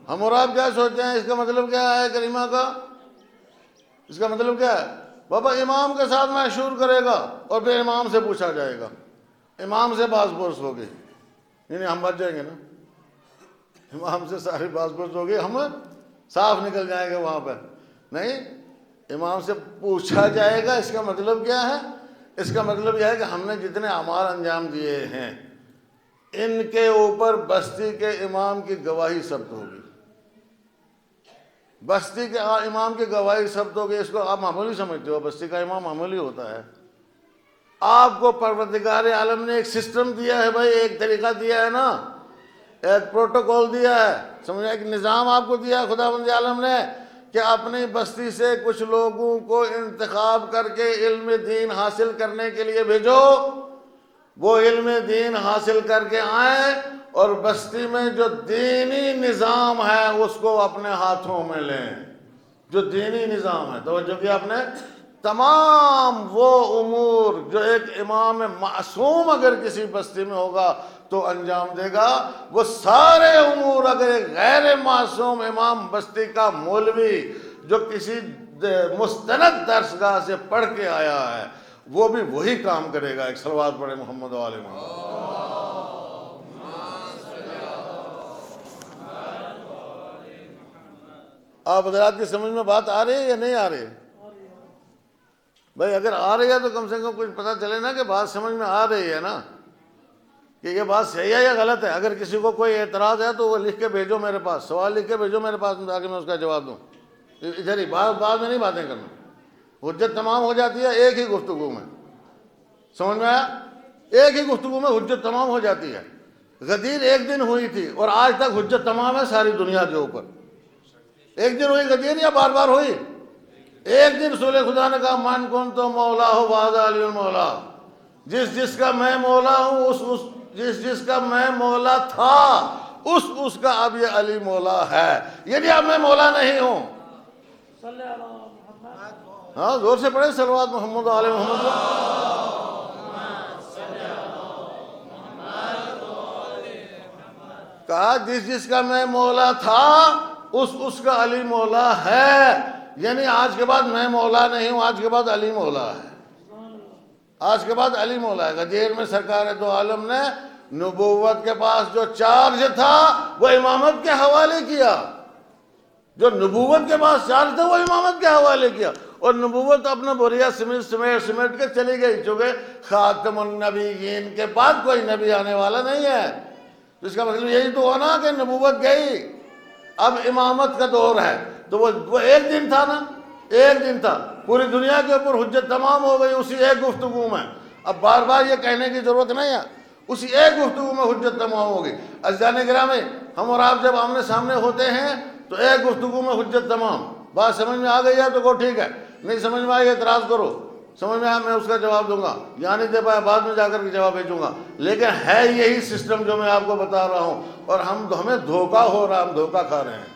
ہم اور آپ کیا سوچتے ہیں اس کا مطلب کیا ہے کریمہ کا؟ اس کا مطلب کیا ہے؟ بابا امام کے ساتھ محشور کرے گا اور پھر امام سے پوچھا جائے گا، امام سے باز پرس ہوگی. یعنی ہم بچ جائیں گے نا، امام سے ساری باز پرس ہوگی، ہم صاف نکل جائیں گے وہاں پہ. نہیں، امام سے پوچھا جائے گا. اس کا مطلب کیا ہے؟ اس کا مطلب یہ ہے کہ ہم نے جتنے اعمال انجام دیے ہیں ان کے اوپر بستی کے امام کی گواہی ثبت ہوگی. بستی کے امام کی گواہی ثبت ہوگی. اس کو آپ معمولی سمجھتے ہو، بستی کا امام معمولی ہوتا ہے. آپ کو پروردگار عالم نے ایک سسٹم دیا ہے بھائی، ایک طریقہ دیا ہے نا، ایک پروٹوکول دیا ہے، سمجھا، ایک نظام آپ کو دیا ہے خداوند عالم نے کہ اپنی بستی سے کچھ لوگوں کو انتخاب کر کے علم دین حاصل کرنے کے لیے بھیجو. وہ علم دین حاصل کر کے آئیں اور بستی میں جو دینی نظام ہے اس کو اپنے ہاتھوں میں لیں. جو دینی نظام ہے، توجہ کیا آپ نے، تمام وہ امور جو ایک امام معصوم اگر کسی بستی میں ہوگا تو انجام دے گا، وہ سارے امور اگر ایک غیر معصوم امام بستی کا مولوی جو کسی مستند درسگاہ سے پڑھ کے آیا ہے وہ بھی وہی کام کرے گا. ایک صلوات پڑھے محمد و آل محمد. آپ حضرات کی سمجھ میں بات آ رہی ہے یا نہیں آ رہی ہے؟ بھائی اگر آ رہی ہے تو کم سے کم کچھ پتہ چلے نا کہ بات سمجھ میں آ رہی ہے نا، کہ یہ بات صحیح ہے یا غلط ہے. اگر کسی کو کوئی اعتراض ہے تو وہ لکھ کے بھیجو میرے پاس، سوال لکھ کے بھیجو میرے پاس تاکہ میں اس کا جواب دوں. ادھر ہی بعد میں نہیں باتیں کرنا. حجت تمام ہو جاتی ہے ایک ہی گفتگو میں. سمجھ میں آیا؟ ایک ہی گفتگو میں حجت تمام ہو جاتی ہے. غدیر ایک دن ہوئی تھی اور آج تک حجت تمام ہے ساری دنیا کے اوپر. ایک دن ہوئی غدیر یا بار بار ہوئی؟ ایک دن رسول خدا نے کہا من کن تو مولا ہو فہذا علی المولا، جس کا میں مولا ہوں جس کا میں مولا تھا اس کا اب یہ علی مولا ہے، یعنی اب میں مولا نہیں ہوں. ہاں زور سے پڑھیں صلوات محمد علی محمد. کہا جس کا میں مولا تھا اس کا علی مولا ہے، یعنی آج کے بعد میں مولا نہیں ہوں، آج کے بعد علی مولا ہے. آج کے بعد علی مولا ہے. غدیر میں سرکار دو عالم نے نبوت کے پاس جو چارج تھا وہ امامت کے حوالے کیا. جو نبوت کے پاس چارج تھا وہ امامت کے حوالے کیا، اور نبوت اپنا بوریا سمیٹ کے چلی گئی، چونکہ خاتم النبیین کے بعد کوئی نبی آنے والا نہیں ہے. اس کا مطلب یہی تو ہوا نا کہ نبوت گئی، اب امامت کا دور ہے. تو وہ ایک دن تھا نا، ایک دن تھا، پوری دنیا کے اوپر حجت تمام ہو گئی اسی ایک گفتگو میں. اب بار بار یہ کہنے کی ضرورت نہیں ہے، اسی ایک گفتگو میں حجت تمام ہوگی. عزیزان گرامی، ہم اور آپ جب آمنے سامنے ہوتے ہیں تو ایک گفتگو میں حجت تمام. بات سمجھ میں آ گئی ہے تو کو ٹھیک ہے، نہیں سمجھ میں آئی اعتراض کرو، سمجھ میں آیا میں اس کا جواب دوں گا، یا نہیں دے پایا بعد میں جا کر کے جواب بھیجوں گا. لیکن ہے یہی سسٹم جو میں آپ کو بتا رہا ہوں، اور ہمیں دھوکہ ہو رہا ہے، ہم دھوکہ کھا رہے ہیں.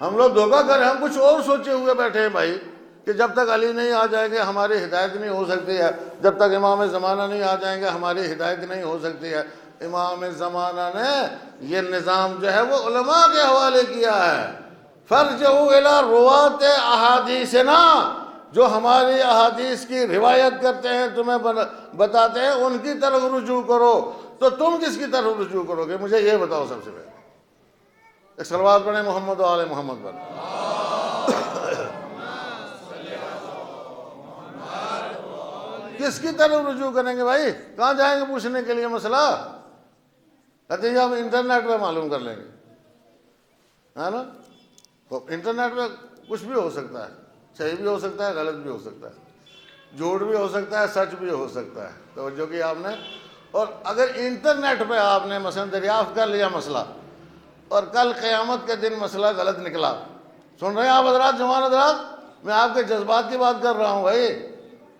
ہم لوگ دھوکہ کر رہے ہیں، ہم کچھ اور سوچے ہوئے بیٹھے ہیں بھائی کہ جب تک علی نہیں آ جائیں گے ہماری ہدایت نہیں ہو سکتی ہے، جب تک امام زمانہ نہیں آ جائیں گے ہماری ہدایت نہیں ہو سکتی ہے. امام زمانہ نے یہ نظام جو ہے وہ علماء کے حوالے کیا ہے. فرجعوا الی رواۃ احادیثنا، جو ہماری احادیث کی روایت کرتے ہیں تمہیں بتاتے ہیں ان کی طرف رجوع کرو. تو تم کس کی طرف رجوع کرو گے مجھے یہ بتاؤ. سب سے پہلے ایک صلوات پڑھیں محمد و آل محمد پر. کس کی طرف رجوع کریں گے بھائی؟ کہاں جائیں گے پوچھنے کے لیے مسئلہ؟ کہتے ہیں ہم انٹرنیٹ پہ معلوم کر لیں گے، ہے نا؟ تو انٹرنیٹ پہ کچھ بھی ہو سکتا ہے، صحیح بھی ہو سکتا ہے، غلط بھی ہو سکتا ہے، جھوٹ بھی ہو سکتا ہے، سچ بھی ہو سکتا ہے. توجہ کی آپ نے. اور اگر انٹرنیٹ پہ آپ نے مثلا دریافت کر لیا مسئلہ، اور کل قیامت کے دن مسئلہ غلط نکلا، سن رہے ہیں آپ حضرات، جوان حضرات، میں آپ کے جذبات کی بات کر رہا ہوں بھائی،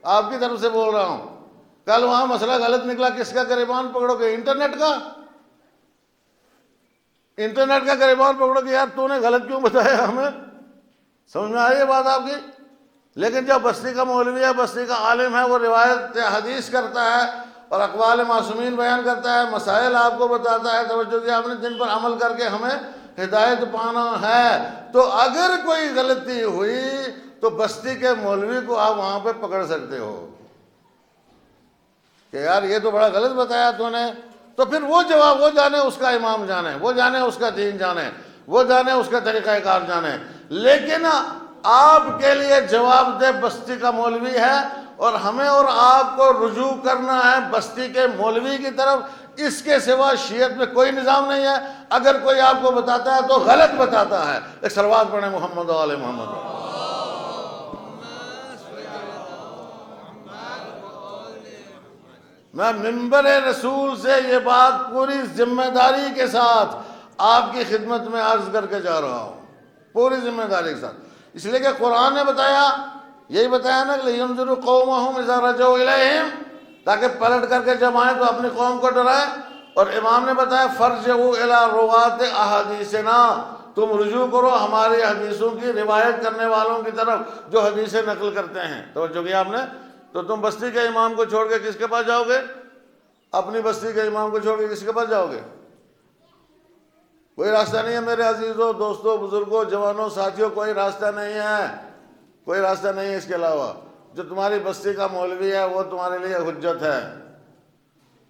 آپ کی طرف سے بول رہا ہوں. کل وہاں مسئلہ غلط نکلا، کس کا گریبان پکڑو گے؟ انٹرنیٹ کا. انٹرنیٹ کا گریبان پکڑو گے، یار تو نے غلط کیوں بتایا ہمیں. سمجھ میں آئی ہے بات آپ کی؟ لیکن جو بستی کا مولوی ہے، بستی کا عالم ہے، وہ روایت حدیث کرتا ہے اور اقوال معصومین بیان کرتا ہے، مسائل آپ کو بتاتا ہے، توجہ کہ آپ نے جن پر عمل کر کے ہمیں ہدایت پانا ہے. تو اگر کوئی غلطی ہوئی تو بستی کے مولوی کو آپ وہاں پہ پکڑ سکتے ہو کہ یار یہ تو بڑا غلط بتایا تو نے. تو پھر وہ جواب، وہ جانے اس کا امام جانے، وہ جانے اس کا دین جانے، وہ جانے اس کا طریقہ کار جانے. لیکن آپ کے لیے جواب دہ بستی کا مولوی ہے، اور ہمیں اور آپ کو رجوع کرنا ہے بستی کے مولوی کی طرف. اس کے سوا شیعت میں کوئی نظام نہیں ہے. اگر کوئی آپ کو بتاتا ہے تو غلط بتاتا ہے. ایک صلوات پڑھیں محمد و آل محمد. میں منبر رسول سے یہ بات پوری ذمہ داری کے ساتھ آپ کی خدمت میں عرض کر کے جا رہا ہوں، پوری ذمہ داری کے ساتھ. اس لیے کہ قرآن نے بتایا، یہی بتایا نا کہ لِيُنذِرُوا قَوْمَهُمْ إِذَا رَجَعُوا إِلَيْهِمْ، تاکہ پلٹ کر کے جب آئیں تو اپنی قوم کو ڈرائیں. اور امام نے بتایا فَارْجِعُوا إِلَىٰ رُوَاةِ أَحَادِيثِنَا، تم رجوع کرو ہماری حدیثوں کی روایت کرنے والوں کی طرف جو حدیثیں نقل کرتے ہیں. توجہ کی آپ نے. تو تم بستی کے امام کو چھوڑ کے کس کے پاس جاؤ گے؟ اپنی بستی کے امام کو چھوڑ کے کس کے پاس جاؤ گے؟ کوئی راستہ نہیں ہے میرے عزیزوں، دوستوں، بزرگوں، جوانوں، ساتھیوں، کوئی راستہ نہیں ہے، کوئی راستہ نہیں ہے اس کے علاوہ. جو تمہاری بستی کا مولوی ہے وہ تمہارے لیے حجت ہے،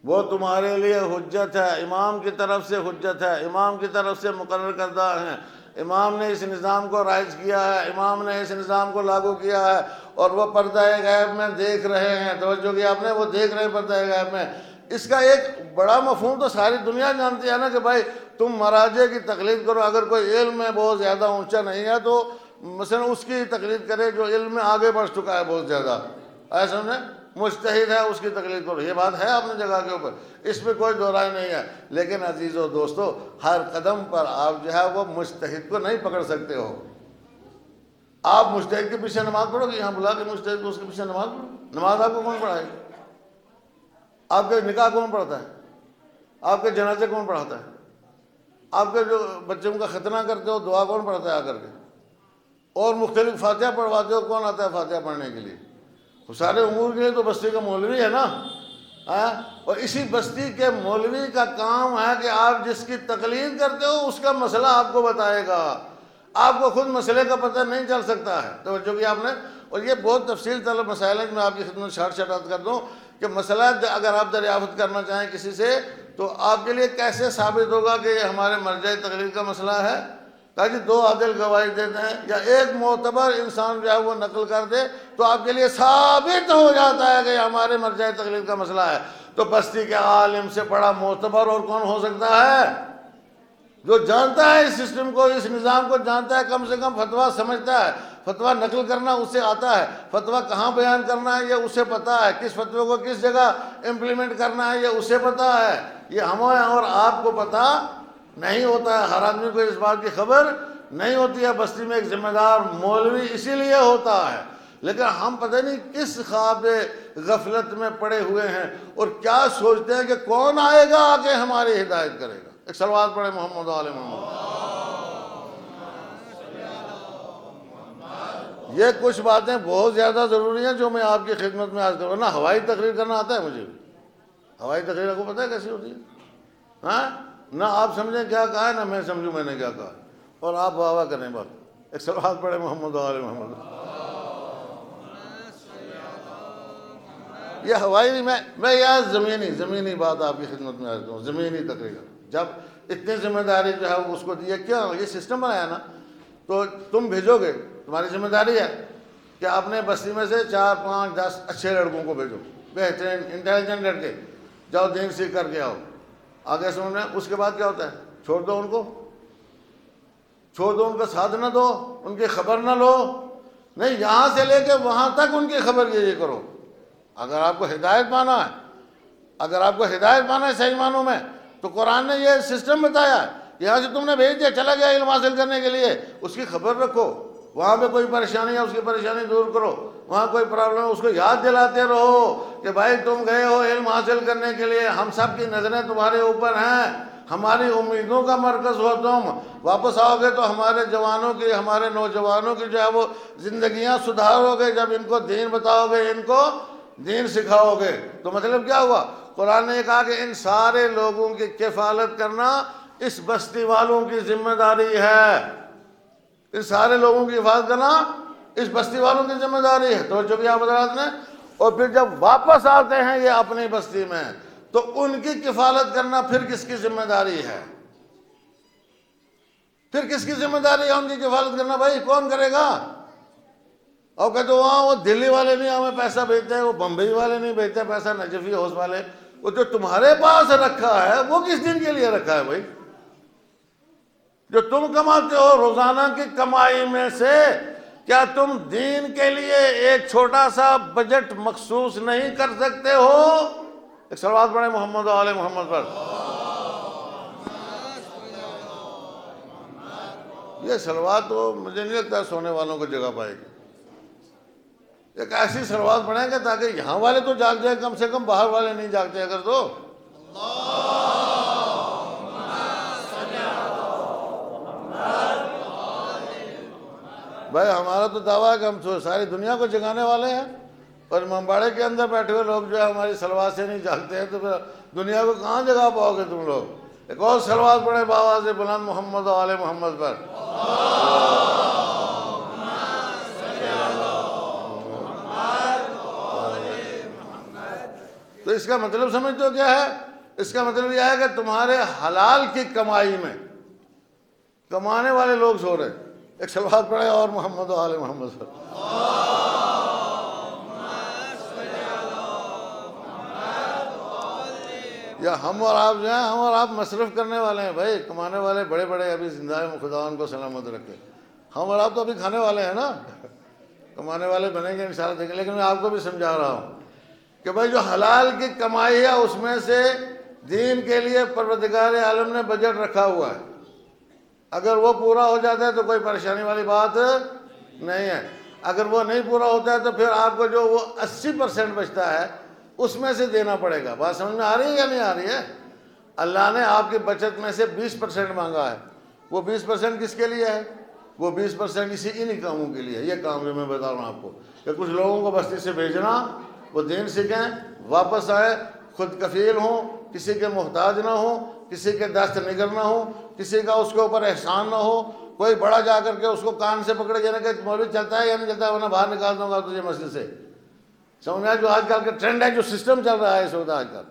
وہ تمہارے لیے حجت ہے، امام کی طرف سے حجت ہے، امام کی طرف سے مقرر کردہ ہیں. امام نے اس نظام کو رائج کیا ہے، امام نے اس نظام کو لاگو کیا ہے، اور وہ پردہ غیب میں دیکھ رہے ہیں. توجہ کی آپ نے، وہ دیکھ رہے ہیں پردہ غیب میں. اس کا ایک بڑا مفہوم تو ساری دنیا جانتی ہے نا کہ بھائی تم مراجع کی تقلید کرو. اگر کوئی علم میں بہت زیادہ اونچا نہیں ہے تو مثلا اس کی تقلید کرے جو علم میں آگے بڑھ چکا ہے بہت زیادہ. ایسا سمجھیں، مجتہد ہے اس کی تقلید کرو، یہ بات ہے اپنی جگہ کے اوپر، اس میں کوئی دو رائے نہیں ہے، لیکن عزیزو دوستو ہر قدم پر آپ جو ہے وہ مجتہد کو نہیں پکڑ سکتے ہو۔ آپ مجتہد کے پیچھے نماز پڑھو گے، یہاں بلا کے مجتہد کو اس کے پیچھے نماز پڑھو، نماز آپ کو کون پڑھائے گا؟ آپ کے نکاح کون پڑھتا ہے؟ آپ کے جنازے کون پڑھاتا ہے؟ آپ کے جو بچوں کا ختنہ کرتے ہو دعا کون پڑھتا ہے آ کر کے؟ اور مختلف فاتحہ پڑھواتے ہو، کون آتا ہے فاتحہ پڑھنے کے لیے؟ سارے امور کے لیے تو بستی کا مولوی ہے نا، اور اسی بستی کے مولوی کا کام ہے کہ آپ جس کی تقلید کرتے ہو اس کا مسئلہ آپ کو بتائے گا، آپ کو خود مسئلے کا پتہ نہیں چل سکتا ہے۔ توجہ کی آپ نے، اور یہ بہت تفصیل طلب مسائل ہیں، میں آپ کی خدمت شارٹ عرض کر دوں کہ مسئلہ اگر آپ دریافت کرنا چاہیں کسی سے تو آپ کے لیے کیسے ثابت ہوگا کہ یہ ہمارے مرجع تقلید کا مسئلہ ہے؟ تاکہ دو عادل گواہی دیتے ہیں یا ایک معتبر انسان جو ہے وہ نقل کر دے تو آپ کے لیے ثابت ہو جاتا ہے کہ یہ ہمارے مرجع تقلید کا مسئلہ ہے۔ تو بستی کے عالم سے بڑا معتبر اور کون ہو سکتا ہے؟ جو جانتا ہے اس سسٹم کو، اس نظام کو جانتا ہے، کم سے کم فتویٰ سمجھتا ہے، فتویٰ نقل کرنا اسے آتا ہے، فتویٰ کہاں بیان کرنا ہے یہ اسے پتہ ہے، کس فتوے کو کس جگہ امپلیمنٹ کرنا ہے یہ اسے پتہ ہے۔ یہ ہمیں اور آپ کو پتہ نہیں ہوتا ہے، ہر آدمی کو اس بات کی خبر نہیں ہوتی ہے۔ بستی میں ایک ذمہ دار مولوی اسی لیے ہوتا ہے، لیکن ہم پتہ نہیں کس خواب غفلت میں پڑے ہوئے ہیں اور کیا سوچتے ہیں کہ کون آئے گا آ کے ہماری ہدایت کرے گا۔ ایک صلوات پڑھے محمد و آل محمد۔ یہ کچھ باتیں بہت زیادہ ضروری ہیں جو میں آپ کی خدمت میں آج کروں نا۔ ہوائی تقریر کرنا آتا ہے مجھے بھی، ہوائی تقریر آپ کو پتہ ہے کیسی ہوتی ہے؟ ہاں، نہ آپ سمجھیں کیا کہا ہے نہ میں سمجھوں میں نے کیا کہا، اور آپ واہ واہ کریں بات۔ ایک صلوات پڑھے محمد و آل محمد۔ یہ ہوائی میں یار زمینی بات آپ کی خدمت میں آتا ہوں، زمینی تقریر۔ جب اتنی ذمہ داری جو ہے اس کو دیا، کیا یہ سسٹم بنایا نا، تو تم بھیجو گے، تمہاری ذمہ داری ہے کہ اپنے بستی میں سے 4 5 10 اچھے لڑکوں کو بھیجو، بہترین انٹیلیجنٹ لڑکے، جاؤ دین سیکھ کر کے آؤ۔ آگے سننا، اس کے بعد کیا ہوتا ہے؟ چھوڑ دو ان کو، چھوڑ دو، ان کا ساتھ نہ دو، ان کی خبر نہ لو، نہیں، یہاں سے لے کے وہاں تک ان کی خبر یہ کرو۔ اگر آپ کو ہدایت پانا ہے، اگر آپ کو ہدایت پانا ہے صحیح معنوں میں، تو قرآن نے یہ سسٹم بتایا ہے، یہاں سے تم نے بھیج دیا، چلا گیا علم حاصل کرنے کے لیے، اس کی خبر رکھو، وہاں پہ کوئی پریشانی ہے اس کی پریشانی دور کرو، وہاں کوئی پرابلم ہے اس کو یاد دلاتے رہو کہ بھائی تم گئے ہو علم حاصل کرنے کے لیے، ہم سب کی نظریں تمہارے اوپر ہیں، ہماری امیدوں کا مرکز ہو تم، واپس آؤ گے تو ہمارے جوانوں کی، ہمارے نوجوانوں کی جو ہے وہ زندگیاں سدھارو گے، جب ان کو دین بتاؤ گے، ان کو دین سکھاؤ گے۔ تو مطلب کیا ہوا؟ قرآن نے کہا کہ ان سارے لوگوں کی کفالت کرنا اس بستی والوں کی ذمہ داری ہے، ان سارے لوگوں کی حفاظت کرنا اس بستی والوں کی ذمہ داری ہے۔ تو جو بھی آپ حضرات نے، اور پھر جب واپس آتے ہیں یہ اپنی بستی میں تو ان کی کفالت کرنا پھر کس کی ذمہ داری ہے؟ پھر کس کی ذمہ داری ہے ان کی کفالت کرنا؟ بھائی کون کرے گا؟ اور کہتے وہاں وہ دلی والے نہیں ہمیں پیسہ بھیجتے ہیں، وہ بمبئی والے نہیں بھیجتے پیسہ، نجفی ہاؤس والے، وہ جو تمہارے پاس رکھا ہے وہ کس دن کے لیے رکھا ہے بھائی؟ جو تم کماتے ہو روزانہ کی کمائی میں سے، کیا تم دین کے لیے ایک چھوٹا سا بجٹ مخصوص نہیں کر سکتے ہو؟ ایک صلوات پڑھیں محمد و آل محمد پر۔ یہ صلوات تو مجھے نہیں لگتا سونے والوں کو جگہ پائے گی، ایک ایسی صلوات پڑھیں گے تاکہ یہاں والے تو جاگ جائیں، کم سے کم باہر والے نہیں جاگتے اگر تو۔ بھائی ہمارا تو دعویٰ ہے کہ ہم ساری دنیا کو جگانے والے ہیں، اور امامباڑے کے اندر بیٹھے ہوئے لوگ جو ہے ہماری صلوات سے نہیں جاگتے ہیں، تو پھر دنیا کو کہاں جگا پاؤ گے تم لوگ؟ ایک اور صلوات پڑھیں بآواز بلند محمد و آل محمد پر۔ تو اس کا مطلب سمجھتے ہو کیا ہے؟ اس کا مطلب یہ ہے کہ تمہارے حلال کی کمائی میں کمانے والے لوگ سو رہے ہیں۔ ایک صلوات پڑھے اور محمد و آل محمد پر۔ یا ہم اور آپ جو ہیں، ہم اور آپ مصرف کرنے والے ہیں بھائی، کمانے والے بڑے بڑے ابھی زندہ ہیں، خدا ان کو سلامت رکھے۔ ہم اور آپ تو ابھی کھانے والے ہیں نا، کمانے والے بنیں گے انشاءاللہ، دیکھیں۔ لیکن میں آپ کو بھی سمجھا رہا ہوں کہ بھائی جو حلال کی کمائی ہے اس میں سے دین کے لیے پروردگار عالم نے بجٹ رکھا ہوا ہے، اگر وہ پورا ہو جاتا ہے تو کوئی پریشانی والی بات نہیں ہے، اگر وہ نہیں پورا ہوتا ہے تو پھر آپ کو جو وہ 80% بچتا ہے اس میں سے دینا پڑے گا۔ بات سمجھ میں آ رہی ہے یا نہیں آ رہی ہے؟ اللہ نے آپ کی بچت میں سے 20% مانگا ہے، وہ 20% کس کے لیے ہے؟ وہ 20% انہی کاموں کے لیے ہے۔ یہ کام جو میں بتا رہا ہوں آپ کو کہ کچھ لوگوں کو بستی سے بھیجنا، وہ دین سیکھیں، واپس آئے، خود کفیل ہوں، کسی کے محتاج نہ ہوں، کسی کے دست نگر نہ ہوں، کسی کا اس کے اوپر احسان نہ ہو، کوئی بڑا جا کر کے اس کو کان سے پکڑے جانا کہ مولوی چلتا ہے یا نہیں چلتا ہے ورنہ باہر نکال دوں گا تجھے مسجد سے۔ سمجھ میں جو آج کل کا ٹرینڈ ہے، جو سسٹم چل رہا ہے اس وقت آج کل،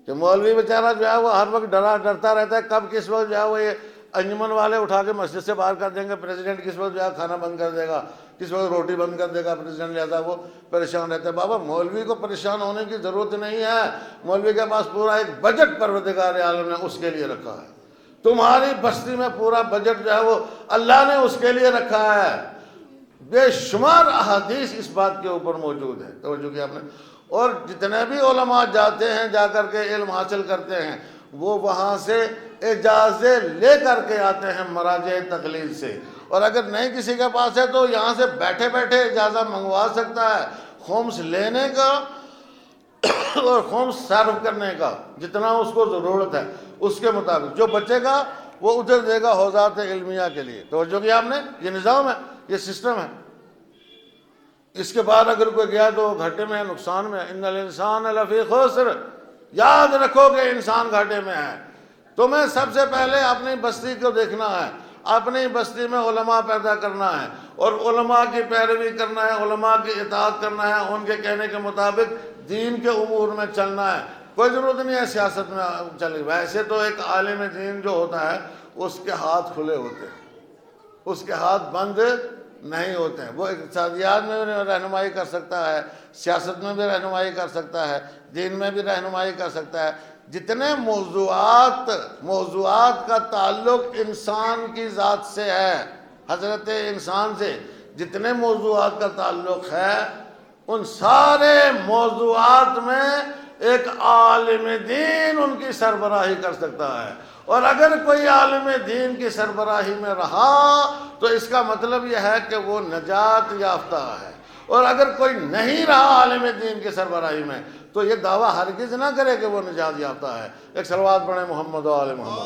کہ مولوی بیچارہ جو ہے وہ ہر وقت ڈرتا رہتا ہے کب کس وقت جو ہے وہ یہ انجمن والے اٹھا کے مسجد سے باہر کر دیں گے، پریزیڈنٹ کس وقت جو ہے کھانا بند کر دے گا، کس وقت روٹی بند کر دے گا پریزیڈنٹ، لہذا وہ پریشان رہتا ہے۔ بابا مولوی کو پریشان ہونے کی ضرورت نہیں ہے، مولوی کے پاس پورا ایک بجٹ پروردگار عالم نے اس کے لیے رکھا ہے۔ تمہاری بستی میں پورا بجٹ جو ہے وہ اللہ نے اس کے لیے رکھا ہے۔ بے شمار احادیث اس بات کے اوپر موجود ہیں، توجہ کی آپ نے۔ اور جتنے بھی علماء جاتے ہیں، جا کر کے علم حاصل کرتے ہیں، وہ وہاں سے اجازے لے کر کے آتے ہیں مراجع تقلید سے، اور اگر نہیں کسی کے پاس ہے تو یہاں سے بیٹھے بیٹھے اجازہ منگوا سکتا ہے، خمس لینے کا اور خمس صرف کرنے کا، جتنا اس کو ضرورت ہے اس کے مطابق جو بچے گا وہ ادھر دے گا حوزات علمیہ کے لیے۔ توجہ کی آپ نے، یہ نظام ہے، یہ سسٹم ہے۔ اس کے بعد اگر کوئی گیا تو گھاٹے میں ہے، نقصان میں ہے۔ ان الانسان لفی خسر، یاد رکھو کہ انسان گھاٹے میں ہے۔ تمہیں سب سے پہلے اپنی بستی کو دیکھنا ہے، اپنی بستی میں علماء پیدا کرنا ہے اور علماء کی پیروی کرنا ہے، علماء کی اطاعت کرنا ہے، ان کے کہنے کے مطابق دین کے امور میں چلنا ہے۔ کوئی ضرورت نہیں ہے سیاست میں چلے۔ ویسے تو ایک عالم دین جو ہوتا ہے اس کے ہاتھ کھلے ہوتے ہیں، اس کے ہاتھ بند نہیں ہوتے ہیں۔ وہ اقتصادیات میں بھی رہنمائی کر سکتا ہے، سیاست میں بھی رہنمائی کر سکتا ہے، دین میں بھی رہنمائی کر سکتا ہے۔ جتنے موضوعات کا تعلق انسان کی ذات سے ہے، حضرت انسان سے جتنے موضوعات کا تعلق ہے، ان سارے موضوعات میں ایک عالم دین ان کی سربراہی کر سکتا ہے۔ اور اگر کوئی عالم دین کی سربراہی میں رہا تو اس کا مطلب یہ ہے کہ وہ نجات یافتہ ہے، اور اگر کوئی نہیں رہا عالم دین کی سربراہی میں تو یہ دعویٰ ہرگز نہ کرے کہ وہ نجات یافتہ ہے۔ ایک صلوات پڑھیں محمد و آل محمد۔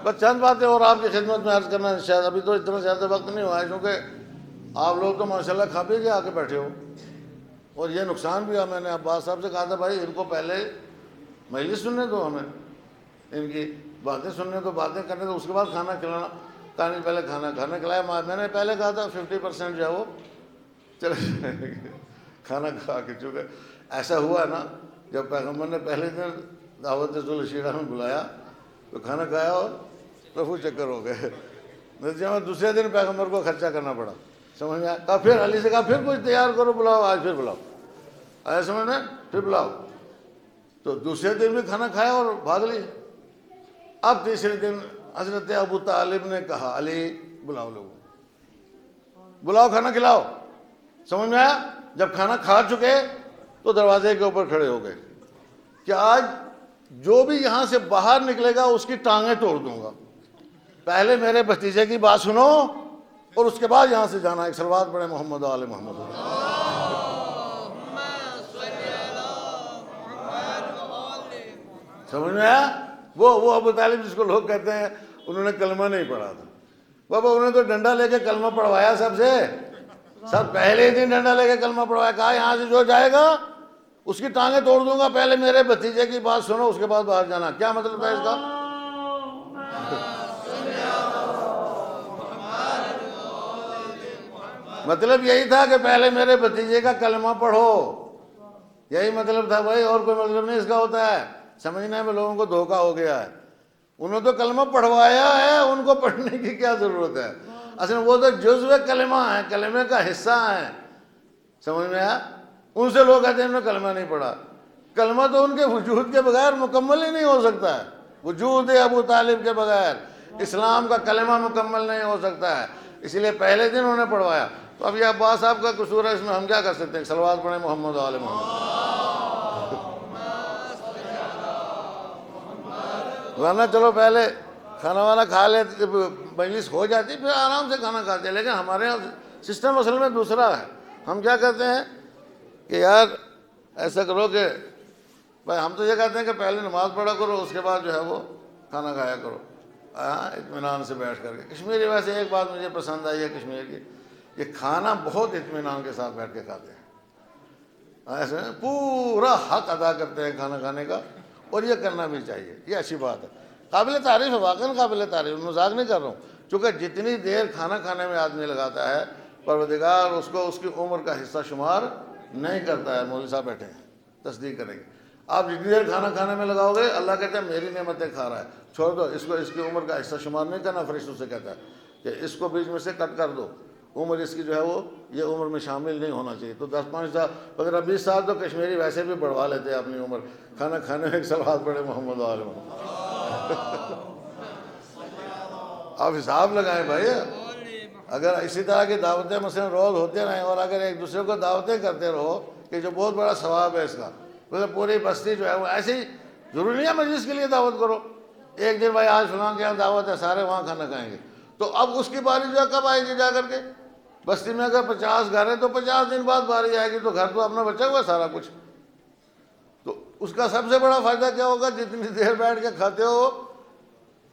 بس چند باتیں اور آپ کی خدمت میں عرض کرنا، شاید ابھی تو اتنا زیادہ وقت نہیں ہوا ہے کیونکہ آپ لوگ تو ماشاءاللہ کھا پی کے آ کے بیٹھے ہو، اور یہ نقصان بھی ہوا۔ میں نے عباس صاحب سے کہا تھا بھائی ان کو پہلے مجلس سننے دو، ہمیں ان کی باتیں سننے دو، باتیں کرنے دو، اس کے بعد کھانا کھلانا۔ کہانی پہلے کھانا کھلایا، میں نے پہلے کہا تھا 50% جو ہے وہ چلے کھانا کھا کے، چونکہ ایسا ہوا نا جب پیغمبر نے پہلے دن دعوت ذوالشیرہ میں بلایا تو کھانا کھایا اور رفو چکر ہو گئے، نتیجہ میں دوسرے دن پیغمبر کو خرچہ کرنا پڑا۔ سمجھ میں آیا؟ پھر علی سے کہا پھر کچھ تیار کرو، بلاؤ، آج پھر بلاؤ، آیا سمجھ میں، پھر بلاؤ۔ تو دوسرے دن بھی کھانا کھایا اور بھاگ لی۔ اب تیسرے دن حضرت ابو طالب نے کہا علی بلاؤ، لوگوں بلاؤ، کھانا کھلاؤ۔ سمجھ میں آیا؟ جب کھانا کھا چکے تو دروازے کے اوپر کھڑے ہو گئے کہ آج جو بھی یہاں سے باہر نکلے گا اس کی ٹانگیں توڑ دوں گا، پہلے میرے بھتیجے کی بات سنو اور اس کے بعد یہاں سے جانا۔ ایک صلوات پڑھے محمد و آل محمد۔ سمجھ میں آیا؟ وہ ابو طالب جس کو لوگ کہتے ہیں انہوں نے کلمہ نہیں پڑھا تھا، بابا انہوں نے تو ڈنڈا لے کے کلمہ پڑھوایا، سب پہلے دن ڈنڈا لے کے کلمہ پڑھوایا، کہا یہاں سے جو جائے گا اس کی ٹانگیں توڑ دوں گا، پہلے میرے بھتیجے کی بات سنو اس کے بعد باہر جانا۔ کیا مطلب تھا اس کا؟ مطلب یہی تھا کہ پہلے میرے بھتیجے کا کلمہ پڑھو، یہی مطلب تھا بھائی، اور کوئی مطلب نہیں اس کا ہوتا ہے۔ سمجھنے میں لوگوں کو دھوکہ ہو گیا ہے، انہوں تو کلمہ پڑھوایا ہے، ان کو پڑھنے کی کیا ضرورت ہے؟ اصل وہ تو جزو کلمہ ہے، کلمے کا حصہ ہے۔ سمجھ میں آیا؟ ان سے لوگ کہتے ہیں انہوں نے کلمہ نہیں پڑھا، کلمہ تو ان کے وجود کے بغیر مکمل ہی نہیں ہو سکتا ہے۔ وجود ابو طالب کے بغیر اسلام کا کلمہ مکمل نہیں ہو سکتا ہے۔ اس لیے پہلے دن انہوں نے پڑھوایا. تو اب یہ عباس صاحب کا قصور ہے، اس میں ہم کیا کر سکتے ہیں؟ صلوات پڑھیں محمد و آل محمد. ورنہ چلو پہلے کھانا وانا کھا لے، مجلس ہو جاتی پھر آرام سے کھانا کھاتے ہیں. لیکن ہمارے یہاں سسٹم اصل میں دوسرا ہے. ہم کیا کرتے ہیں کہ یار ایسا کرو کہ بھائی، ہم تو یہ کہتے ہیں کہ پہلے نماز پڑھا کرو، اس کے بعد جو ہے وہ کھانا کھایا کرو اطمینان سے بیٹھ کر کے. کشمیری ویسے ایک بات مجھے پسند آئی ہے کشمیر کی، یہ کھانا بہت اطمینان کے ساتھ بیٹھ کے کھاتے ہیں، ایسے پورا حق ادا کرتے ہیں کھانا کھانے کا، اور یہ کرنا بھی چاہیے. یہ اچھی بات ہے، قابل تعریف ہے، واقعاً قابل تعریف. مذاق نہیں کر رہا ہوں، چونکہ جتنی دیر کھانا کھانے میں آدمی لگاتا ہے پروردگار اس کو اس کی عمر کا حصہ شمار نہیں کرتا ہے. مولوی صاحب بیٹھے ہیں، تصدیق کریں گے. آپ جتنی دیر کھانا کھانے میں لگاؤ گے، اللہ کہتا ہے میری نعمتیں کھا رہا ہے، چھوڑ دو اس کو، اس کی عمر کا حصہ شمار نہیں کرنا. فرشتوں سے کہتا ہے کہ اس کو بیچ میں سے کٹ کر دو، عمر اس کی جو ہے وہ یہ عمر میں شامل نہیں ہونا چاہیے. تو 10-5 سال 15-20 سال تو کشمیری ویسے بھی بڑھوا لیتے ہیں اپنی عمر کھانا کھانے میں. ایک صلوات پڑھے محمد و آل محمد. آپ حساب لگائیں بھائی. اگر اسی طرح کی دعوتیں مثلا روز ہوتے رہیں، اور اگر ایک دوسرے کو دعوتیں کرتے رہو کہ جو بہت بڑا ثواب ہے اس کا، مطلب پوری بستی جو ہے وہ ایسے ہی، ضروری نہیں ہے مجلس کے لیے دعوت کرو. ایک دن بھائی آج فلاں کے یہاں دعوت ہے، سارے وہاں کھانا کھائیں گے. تو اب اس کی باری جو ہے کب آئے گی جا کر کے؟ بستی میں اگر 50 گھر ہیں تو 50 دن بعد باری آئے گی. تو گھر تو اپنا بچا ہوا ہے سارا کچھ. تو اس کا سب سے بڑا فائدہ کیا ہوگا؟ جتنی دیر بیٹھ کے کھاتے ہو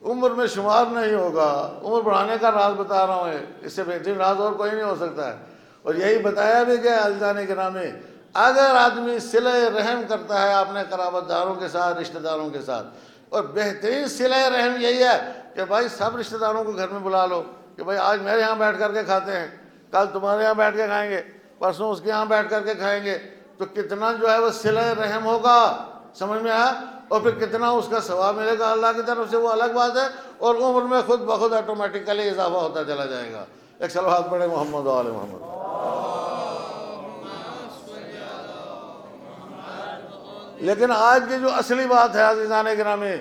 عمر میں شمار نہیں ہوگا. عمر بڑھانے کا راز بتا رہا ہوں، اس سے بہترین راز اور کوئی نہیں ہو سکتا ہے. اور یہی بتایا بھی گیا عزیزان گرامی، اگر آدمی صلہ رحم کرتا ہے اپنے قرابت داروں کے ساتھ، رشتہ داروں کے ساتھ، اور بہترین صلہ رحم یہی ہے کہ بھائی سب رشتہ داروں کو گھر میں بلا لو کہ بھائی آج میرے یہاں بیٹھ کر کے کھاتے ہیں، کل تمہارے یہاں بیٹھ کے کھائیں گے، پرسوں اس کے یہاں بیٹھ کر کے کھائیں گے. تو کتنا جو ہے وہ صلہ رحم ہوگا، سمجھ میں آیا؟ اور پھر کتنا اس کا ثواب ملے گا اللہ کی طرف سے، وہ الگ بات ہے. اور عمر میں خود بخود آٹومیٹیکلی اضافہ ہوتا چلا جائے گا. ایک صلوات پڑھے محمد و آل محمد. لیکن آج کی جو اصلی بات ہے عزیزان گرامی،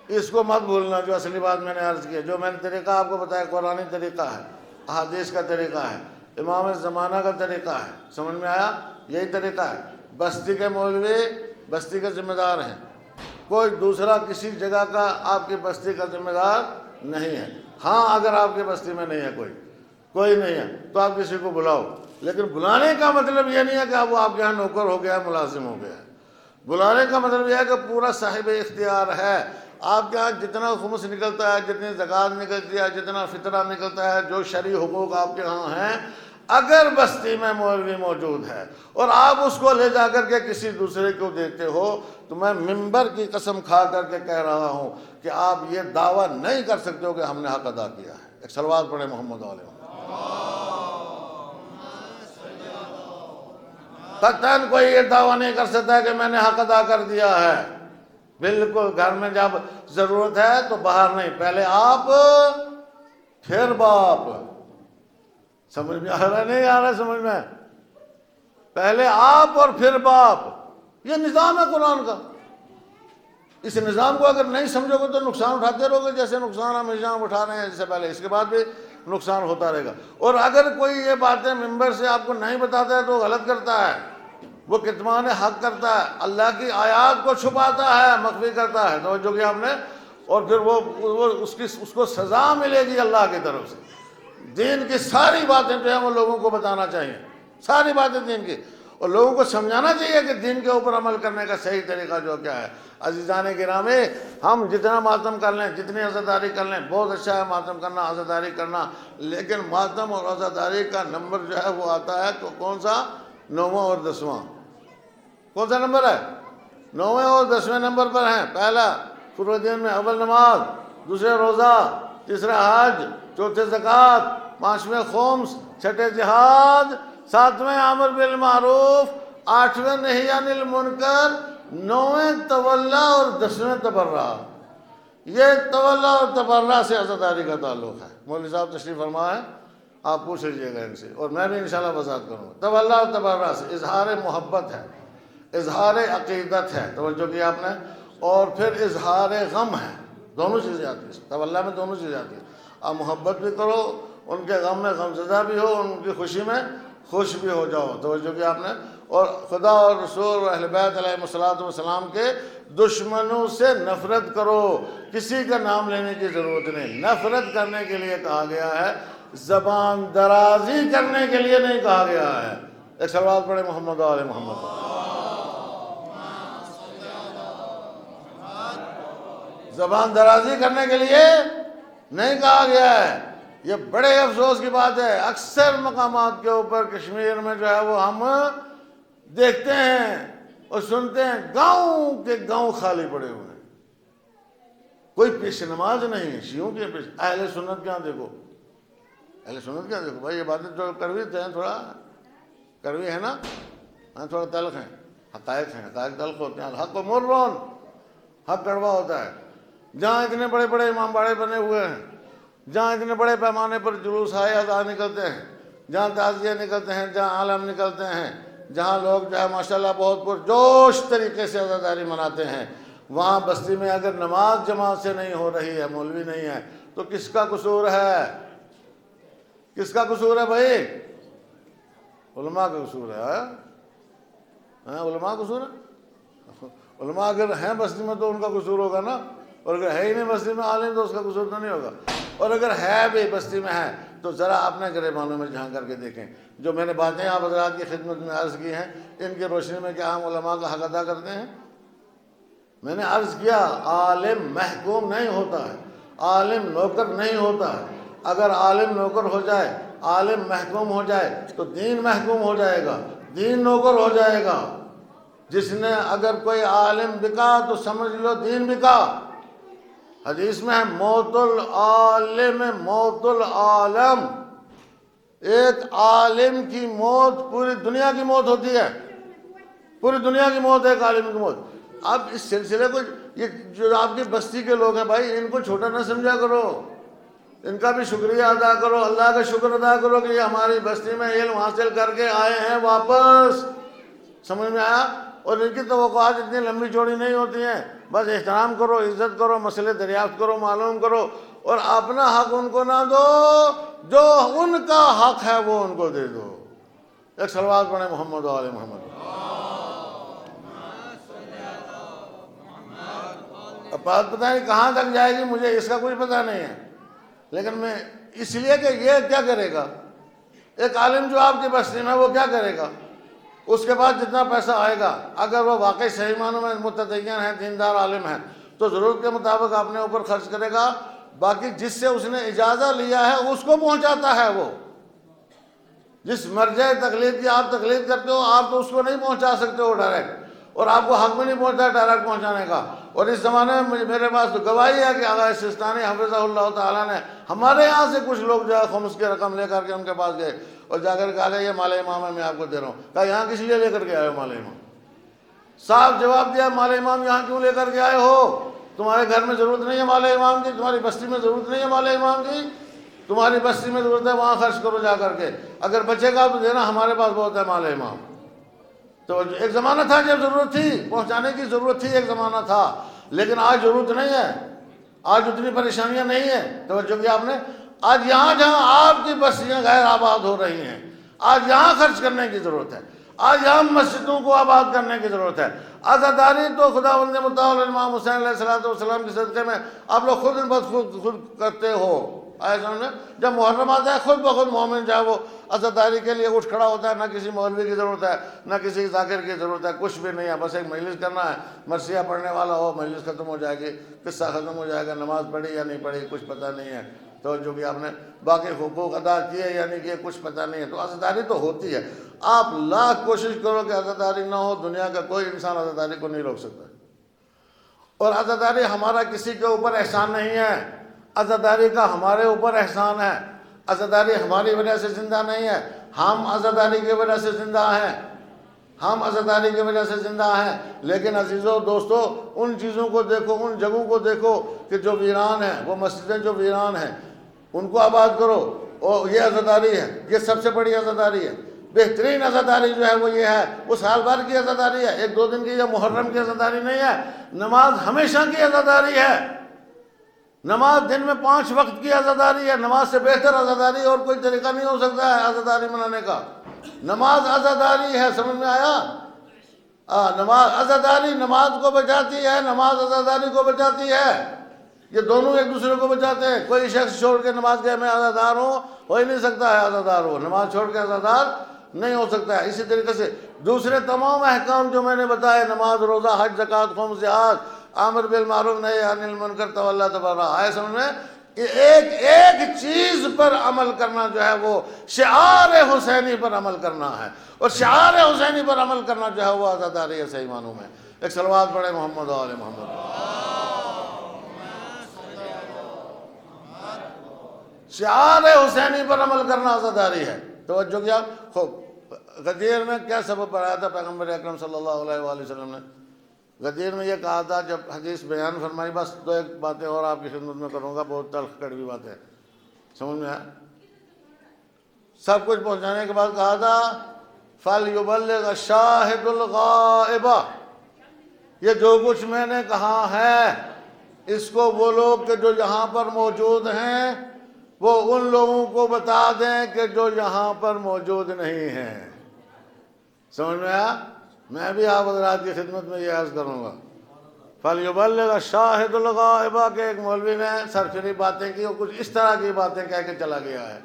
اس کو مت بھولنا. جو اصلی بات میں نے عرض کی، جو میں نے طریقہ آپ کو بتایا، قرآنی طریقہ ہے، احادیث کا طریقہ ہے، امام زمانہ کا طریقہ ہے. سمجھ میں آیا؟ یہی طریقہ ہے. بستی کے مولوی بستی کے ذمہ دار ہیں، کوئی دوسرا کسی جگہ کا آپ کی بستی کا ذمہ دار نہیں ہے. ہاں اگر آپ کی بستی میں نہیں ہے کوئی نہیں ہے تو آپ کسی کو بلاؤ. لیکن بلانے کا مطلب یہ نہیں ہے کہ وہ آپ کے یہاں نوکر ہو گیا، ملازم ہو گیا. بلانے کا مطلب یہ ہے کہ پورا صاحب اختیار ہے. آپ کے یہاں جتنا خمس نکلتا ہے، جتنی زکوٰۃ نکلتی ہے، جتنا فطرہ نکلتا ہے، جو شرعی حقوق آپ کے ہاں ہیں، اگر بستی میں مولوی موجود ہے اور آپ اس کو لے جا کر کے کسی دوسرے کو دیتے ہو، تو میں منبر کی قسم کھا کر کے کہہ رہا ہوں کہ آپ یہ دعویٰ نہیں کر سکتے ہو کہ ہم نے حق ادا کیا ہے. ایک صلوات پڑھے محمد علیہ. قطعاً کوئی یہ دعویٰ نہیں کر سکتا ہے کہ میں نے حق ادا کر دیا ہے. بالکل. گھر میں جب ضرورت ہے تو باہر نہیں، پہلے آپ پھر باپ. سمجھ میں آ رہا ہے نہیں آ رہا ہے سمجھ میں؟ پہلے آپ اور پھر باپ، یہ نظام ہے قرآن کا. اس نظام کو اگر نہیں سمجھو گے تو نقصان اٹھاتے رہو گے، جیسے نقصان ہم نظام اٹھا رہے ہیں اس سے پہلے، اس کے بعد بھی نقصان ہوتا رہے گا. اور اگر کوئی یہ باتیں ممبر سے آپ کو نہیں بتاتا ہے تو غلط کرتا ہے، وہ کتمان حق کرتا ہے، اللہ کی آیات کو چھپاتا ہے، مخفی کرتا ہے. توجہ کیا ہم نے؟ اور پھر وہ اس کو سزا ملے گی اللہ کی طرف سے. دین کی ساری باتیں جو ہیں وہ لوگوں کو بتانا چاہیے، ساری باتیں دین کی، اور لوگوں کو سمجھانا چاہیے کہ دین کے اوپر عمل کرنے کا صحیح طریقہ جو کیا ہے. عزیزان گرامی، ہم جتنا ماتم کر لیں، جتنی عزاداری کر لیں، بہت اچھا ہے ماتم کرنا، عزاداری کرنا، لیکن ماتم اور عزاداری کا نمبر جو ہے وہ آتا ہے تو کون سا؟ 9واں اور 10واں. کون سا نمبر ہے؟ 9ویں اور 10ویں نمبر پر ہیں. پہلا فروض دین میں اول نماز، دوسرے روزہ، تیسرا حج، چوتھے زکوٰۃ، پانچویں خمس، چھٹے جہاد، ساتویں امر بالمعروف، آٹھویں نہی عن المنکر، 9ویں تولا اور 10ویں تبرع. یہ تولا اور تبرع سے عزاداری کا تعلق ہے. مولوی صاحب تشریف فرما ہے، آپ پوچھ لیجیے گا ان سے، اور میں بھی انشاءاللہ وضاحت کروں گا. تولا اور تبرع سے اظہار محبت ہے، اظہار عقیدت ہے، توجہ کیا آپ نے، اور پھر اظہار غم ہے. دونوں چیزیں آتی ہیں تولا میں، دونوں چیزیں آتی ہیں. آپ محبت بھی کرو ان کے غم میں غمزدہ بھی ہو، ان کی خوشی میں خوش بھی ہو جاؤ۔ توجہ کیا آپ نے؟ اور خدا اور رسول اور اہل بیت علیہ الصلوۃ والسلام کے دشمنوں سے نفرت کرو، کسی کا نام لینے کی ضرورت نہیں، نفرت کرنے کے لیے کہا گیا ہے، زبان درازی کرنے کے لیے نہیں کہا گیا ہے۔ ایک صلوات پڑھے محمد و آل محمد۔ زبان درازی کرنے کے لیے نہیں کہا گیا ہے۔ یہ بڑے افسوس کی بات ہے، اکثر مقامات کے اوپر کشمیر میں جو ہے وہ ہم دیکھتے ہیں اور سنتے ہیں، گاؤں کے گاؤں خالی پڑے ہوئے ہیں، کوئی پیش نماز نہیں ہے شیعوں کی۔ اہل سنت کیا دیکھو، اہل سنت کیا دیکھو بھائی، یہ باتیں جو کڑوی ہیں، تھوڑا کڑوی ہے نا، تھوڑا تلخ ہیں، حقائق ہیں، حقائق تلخ ہوتے ہیں، الحق و مرون، حق کڑوا ہوتا ہے۔ جہاں اتنے بڑے بڑے امام باڑے بنے ہوئے ہیں، جہاں اتنے بڑے پیمانے پر جلوس ہائے ادا نکلتے ہیں، جہاں تعزیے نکلتے ہیں، جہاں عالم نکلتے ہیں، جہاں لوگ جو ہے ماشاءاللہ بہت پرجوش طریقے سے عزاداری مناتے ہیں، وہاں بستی میں اگر نماز جماعت سے نہیں ہو رہی ہے، مولوی نہیں ہے، تو کس کا قصور ہے؟ کس کا قصور ہے بھائی؟ علماء کا قصور ہے۔ علماء کا قصور ہے؟ علماء اگر ہیں بستی میں تو ان کا قصور ہوگا نا، اور اگر ہے ہی نہیں بستی میں عالم تو اس کا قصور تو نہیں ہوگا۔ اور اگر ہے بھی بستی میں ہے تو ذرا اپنے گریبانوں میں جھانک کر کے دیکھیں، جو میں نے باتیں آپ حضرات کی خدمت میں عرض کی ہیں، ان کی روشنی میں کیا ہم علماء کا حق ادا کرتے ہیں؟ میں نے عرض کیا، عالم محکوم نہیں ہوتا ہے، عالم نوکر نہیں ہوتا ہے۔ اگر عالم نوکر ہو جائے، عالم محکوم ہو جائے تو دین محکوم ہو جائے گا، دین نوکر ہو جائے گا۔ جس نے اگر کوئی عالم بکا تو سمجھ لو دین بکا۔ حدیث میں ہے موت العالم موت العالم، ایک عالم کی موت پوری دنیا کی موت ہوتی ہے، پوری دنیا کی موت ہے ایک عالم کی موت۔ اب اس سلسلے کو، یہ جو آپ کی بستی کے لوگ ہیں بھائی، ان کو چھوٹا نہ سمجھا کرو، ان کا بھی شکریہ ادا کرو، اللہ کا شکر ادا کرو کہ یہ ہماری بستی میں علم حاصل کر کے آئے ہیں واپس۔ سمجھ میں آیا؟ اور ان کی توقعات اتنی لمبی چوڑی نہیں ہوتی ہیں، بس احترام کرو، عزت کرو، مسئلے دریافت کرو، معلوم کرو، اور اپنا حق ان کو نہ دو، جو ان کا حق ہے وہ ان کو دے دو۔ ایک صلوات پڑھیں محمد و آل محمد۔ اب بات پتہ نہیں کہاں تک جائے گی، مجھے اس کا کوئی پتہ نہیں ہے، لیکن میں اس لیے کہ یہ کیا کرے گا، ایک عالم جو آپ کی بستی میں وہ کیا کرے گا؟ اس کے بعد جتنا پیسہ آئے گا، اگر وہ واقعی صحیح معنوں میں متدین ہے، دیندار عالم ہے، تو ضرورت کے مطابق اپنے اوپر خرچ کرے گا، باقی جس سے اس نے اجازت لیا ہے اس کو پہنچاتا ہے۔ وہ جس مرجع تقلید کی آپ تقلید کرتے ہو، آپ تو اس کو نہیں پہنچا سکتے ہو ڈائریکٹ، اور آپ کو حق بھی نہیں پہنچتا ڈائریکٹ پہنچانے کا۔ اور اس زمانے میں میرے پاس تو گواہی ہے کہ آغا سستانی حفظہ اللہ تعالیٰ نے ہمارے یہاں سے کچھ لوگ جو ہے خمس کی رقم لے کر کے ان کے پاس گئے اور جا کر کہا یہ مال امام ہے، میں آپ کو دے رہا ہوں۔ کہا یہاں کس لیے لے کر کے آئے ہو مال امام؟ صاحب جواب دیا، مال امام یہاں کیوں لے کر کے آئے ہو؟ تمہارے گھر میں ضرورت نہیں ہے مال امام کی، تمہاری بستی میں ضرورت نہیں ہے مال امام کی، تمہاری بستی میں ضرورت ہے وہاں خرچ کرو جا کر کے، اگر بچے گا تو دینا، ہمارے پاس بہت ہے مال امام۔ تو ایک زمانہ تھا جب ضرورت تھی، پہنچانے کی ضرورت تھی، ایک زمانہ تھا، لیکن آج ضرورت نہیں ہے، آج اتنی پریشانیاں نہیں ہیں۔ توجہ کیا آپ نے؟ آج یہاں جہاں آپ کی بستیاں غیر آباد ہو رہی ہیں، آج یہاں خرچ کرنے کی ضرورت ہے، آج یہاں مسجدوں کو آباد کرنے کی ضرورت ہے۔ عزاداری تو خداوند متعال امام حسین علیہ السلام کے صدقے میں آپ لوگ خود کرتے ہو۔ آئے سمجھ میں؟ جب محرم آتا ہے خود بخود مومن جو ہے وہ عزاداری کے لیے اٹھ کھڑا ہوتا ہے، نہ کسی مولوی کی ضرورت ہے، نہ کسی ذاکر کی ضرورت ہے، کچھ بھی نہیں ہے، بس ایک مجلس کرنا ہے، مرثیہ پڑھنے والا ہو، مجلس ختم ہو جائے گی، قصہ ختم ہو جائے گا، نماز پڑھی یا نہیں پڑھی کچھ پتہ نہیں ہے، تو جو بھی آپ نے باقی حقوق ادا کیے یا نہیں کیے کچھ پتہ نہیں ہے۔ تو عزاداری تو ہوتی ہے، آپ لاکھ کوشش کرو کہ عزاداری نہ ہو، دنیا کا کوئی انسان عزاداری کو نہیں روک سکتا۔ اور عزاداری ہمارا کسی کے اوپر احسان نہیں ہے، عزاداری کا ہمارے اوپر احسان ہے۔ عزاداری ہماری وجہ سے زندہ نہیں ہے، ہم عزاداری کی وجہ سے زندہ ہیں، ہم عزاداری کی وجہ سے زندہ ہیں۔ لیکن عزیزو دوستو، ان چیزوں کو دیکھو، ان جگہوں کو دیکھو کہ جو ویران ہیں، وہ مسجدیں جو ویران ہیں ان کو آباد کرو، اور یہ عزاداری ہے، یہ سب سے بڑی عزاداری ہے۔ بہترین عزاداری جو ہے وہ یہ ہے، وہ سال بھر کی عزاداری ہے، ایک دو دن کی یا محرم کی عزاداری نہیں ہے، نماز ہمیشہ کی عزاداری ہے۔ نماز دن میں 5 وقت کی عزاداری ہے، نماز سے بہتر عزاداری اور کوئی طریقہ نہیں ہو سکتا ہے عزاداری منانے کا۔ نماز عزاداری ہے، سمجھ میں آیا؟ نماز عزاداری نماز کو بچاتی ہے، نماز عزاداری کو بچاتی ہے، یہ دونوں ایک دوسرے کو بچاتے ہیں۔ کوئی شخص چھوڑ کے نماز گئے میں عزادار ہوں، ہو ہی نہیں سکتا ہے عزادار ہو، نماز چھوڑ کے عزادار نہیں ہو سکتا ہے۔ اسی طریقے سے دوسرے تمام احکام جو میں نے بتائے، نماز، روزہ، حج، زکوٰۃ، خمس، جہاد، امر بالمعروف نہی عن المنکر، تولی تبرہ، آئے سمجھ میں؟ ایک ایک چیز پر عمل کرنا جو ہے وہ شعار حسینی پر عمل کرنا ہے، اور شعار حسینی پر عمل کرنا جو ہے وہ عزاداری ہے صحیح معنوں میں۔ ایک صلوات پڑھے محمد و آل محمد۔ شعار حسینی پر عمل کرنا عزاداری ہے۔ توجہ کیا؟ خوب غدیر میں کیا سبب بڑھایا تھا پیغمبر اکرم صلی اللہ علیہ وآلہ وسلم نے؟ غدیر میں یہ کہا تھا، جب حدیث بیان فرمائی، بس 2 باتیں اور آپ کی خدمت میں کروں گا، بہت تلخ کڑوی باتیں، سمجھ میں آیا؟ سب کچھ پہنچانے کے بعد کہا تھا فَلْيُبَلِّغْ الشَّاهِدُ الْغَائِبَ، یہ جو کچھ میں نے کہا ہے اس کو وہ لوگ کہ جو یہاں پر موجود ہیں وہ ان لوگوں کو بتا دیں کہ جو یہاں پر موجود نہیں ہیں۔ سمجھ میں آیا؟ میں بھی آپ حضرات کی خدمت میں یہ عرض کروں گا فَلْيُبَلِّغْ الشَّاهِدُ الْغَائِبَ کہ ایک مولوی نے سرسری باتیں کی اور کچھ اس طرح کی باتیں کہہ کے چلا گیا ہے۔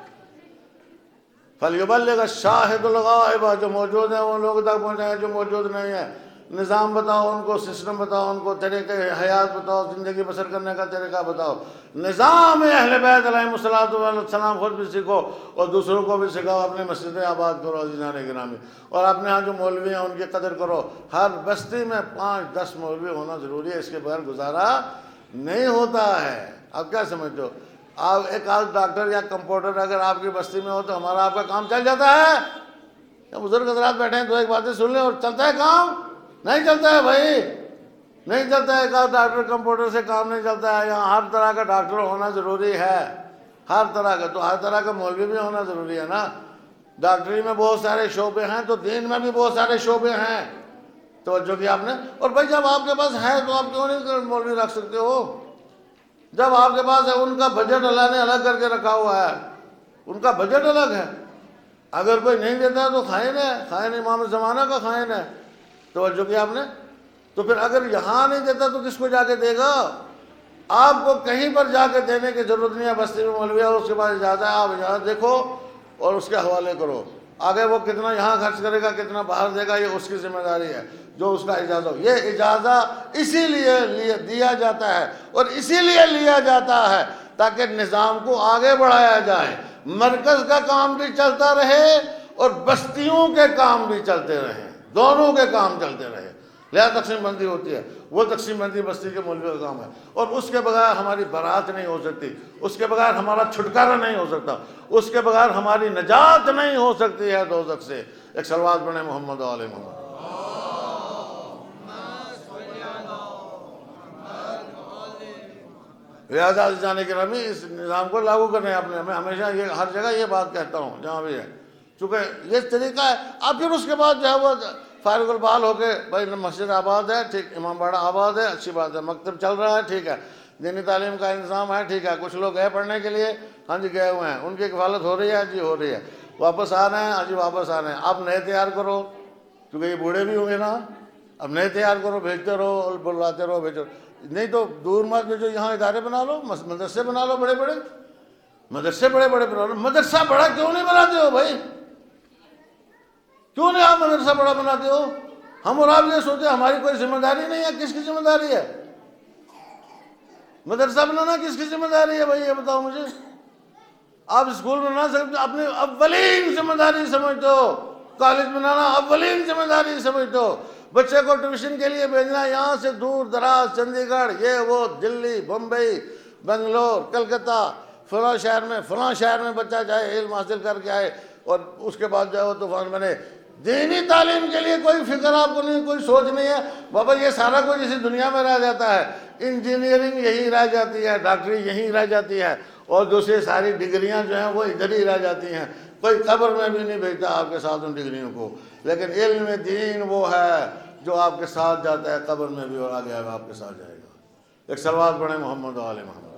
فَلْيُبَلِّغْ الشَّاهِدُ الْغَائِبَ، جو موجود ہیں وہ لوگ تک پہنچائیں، جو موجود نہیں ہیں۔ نظام بتاؤ ان کو، سسٹم بتاؤ ان کو، طریقہ حیات بتاؤ، زندگی بسر کرنے کا طریقہ بتاؤ۔ نظام اہل بیت علیہم السلام خود بھی سیکھو اور دوسروں کو بھی سکھاؤ، اپنی مسجدیں آباد کرو عزیزان گرامی، اور اپنے ہاں جو مولوی ہیں ان کی قدر کرو۔ ہر بستی میں 5-10 مولوی ہونا ضروری ہے، اس کے بغیر گزارا نہیں ہوتا ہے۔ اب کیا سمجھتے ہو؟ آپ ایک آدھ ڈاکٹر یا کمپاؤنڈر اگر آپ کی بستی میں ہو تو ہمارا آپ کا کام چل جاتا ہے؟ یا بزرگ حضرات بیٹھے ہیں 2 باتیں سن لیں اور چلتا ہے کام؟ نہیں چلتا ہے بھائی، نہیں چلتا ہے۔ ایک آدھ ڈاکٹر کمپاؤنڈر سے کام نہیں چلتا ہے۔ یہاں ہر طرح کا ڈاکٹر ہونا ضروری ہے، ہر طرح کا، تو ہر طرح کا مولوی بھی ہونا ضروری ہے نا۔ ڈاکٹری میں بہت سارے شعبے ہیں تو دین میں بھی بہت سارے شعبے ہیں، توجہ کیا آپ نے؟ اور بھائی جب آپ کے پاس ہے تو آپ کیوں نہیں مولوی رکھ سکتے ہو؟ جب آپ کے پاس ہے، ان کا بجٹ اللہ نے الگ کر کے رکھا ہوا ہے، ان کا بجٹ الگ ہے۔ اگر کوئی نہیں دیتا ہے تو خائن ہے، خائن امام زمانہ کا خائن ہے، توجہ کیا آپ نے؟ تو پھر اگر یہاں نہیں دیتا تو کس کو جا کے دے گا؟ آپ کو کہیں پر جا کے دینے کی ضرورت نہیں ہے، بستی میں مولوی ہے اور اس کے بعد اجازت ہے، آپ اجازت دیکھو اور اس کے حوالے کرو۔ آگے وہ کتنا یہاں خرچ کرے گا، کتنا باہر دے گا، یہ اس کی ذمہ داری ہے، جو اس کا اجازت ہو۔ یہ اجازت اسی لیے دیا جاتا ہے، اور اسی لیے لیا جاتا ہے تاکہ نظام کو آگے بڑھایا جائے، مرکز کا کام بھی چلتا رہے اور بستیوں کے کام بھی چلتے رہیں، دونوں کے کام چلتے رہے۔ لہذا تقسیم بندی ہوتی ہے، وہ تقسیم بندی بستی کے مولوی کا کام ہے، اور اس کے بغیر ہماری برات نہیں ہو سکتی، اس کے بغیر ہمارا چھٹکارا نہیں ہو سکتا، اس کے بغیر ہماری نجات نہیں ہو سکتی ہے دوزخ سے۔ ایک صلوات پڑھیں محمد و آل محمد۔ لہذا عزیزان گرامی اس نظام کو لاگو کرنے اپنے، میں ہمیشہ یہ ہر جگہ یہ بات کہتا ہوں جہاں بھی ہے، چونکہ یہ طریقہ ہے۔ اب پھر اس کے بعد جو ہے وہ فارغ البال ہو کے بھائی مسجد آباد ہے، ٹھیک، امام باڑہ آباد ہے، اچھی بات ہے، مکتب چل رہا ہے، ٹھیک ہے، دینی تعلیم کا انتظام ہے، ٹھیک ہے، کچھ لوگ گئے پڑھنے کے لیے، ہاں جی گئے ہوئے ہیں، ان کی کفالت ہو رہی ہے، جی ہو رہی ہے، واپس آ رہے ہیں، ہاں جی واپس آ رہے ہیں۔ اب نئے تیار کرو، کیونکہ یہ بوڑھے بھی ہوں گے نا، اب نئے تیار کرو، بھیجتے رہو اور بلواتے رہو، بھیجو، نہیں تو دور مت بھیجو، یہاں ادارے بنا لو، مدرسے بنا لو، بڑے بڑے مدرسے بڑے بڑے بنا لو۔ مدرسہ بڑا کیوں نہیں بناتے ہو بھائی؟ کیوں نہیں آپ مدرسہ بڑا بناتے ہو؟ ہم اور آپ یہ سوچتے ہیں ہماری کوئی ذمہ داری نہیں ہے، کس کی ذمہ داری ہے؟ مدرسہ بنانا کس کی ذمہ داری ہے بھائی، یہ بتاؤ مجھے۔ آپ اسکول بنا سکتے، اپنی اولین ذمہ داری سمجھتے ہو، کالج بنانا اولین ذمہ داری سمجھتے ہو، بچے کو ٹیوشن کے لیے بھیجنا یہاں سے دور دراز، چندی گڑھ، یہ وہ، دلی، بمبئی، بنگلور، کلکتہ، فلاں شہر میں بچہ جائے، علم حاصل کر کے آئے، اور اس کے بعد جو ہے وہ طوفان بنے۔ دینی تعلیم کے لیے کوئی فکر آپ کو نہیں، کوئی سوچ نہیں ہے، بابا یہ سارا کچھ اسی دنیا میں رہ جاتا ہے، انجینئرنگ یہی رہ جاتی ہے، ڈاکٹری یہی رہ جاتی ہے، اور دوسری ساری ڈگریاں جو ہیں وہ ادھر ہی رہ جاتی ہیں۔ کوئی قبر میں بھی نہیں بھیجتا آپ کے ساتھ ان ڈگریوں کو، لیکن علم دین وہ ہے جو آپ کے ساتھ جاتا ہے قبر میں بھی، اور آگے آپ کے ساتھ جائے گا۔ ایک صلوات پڑھیں محمد و آل محمد۔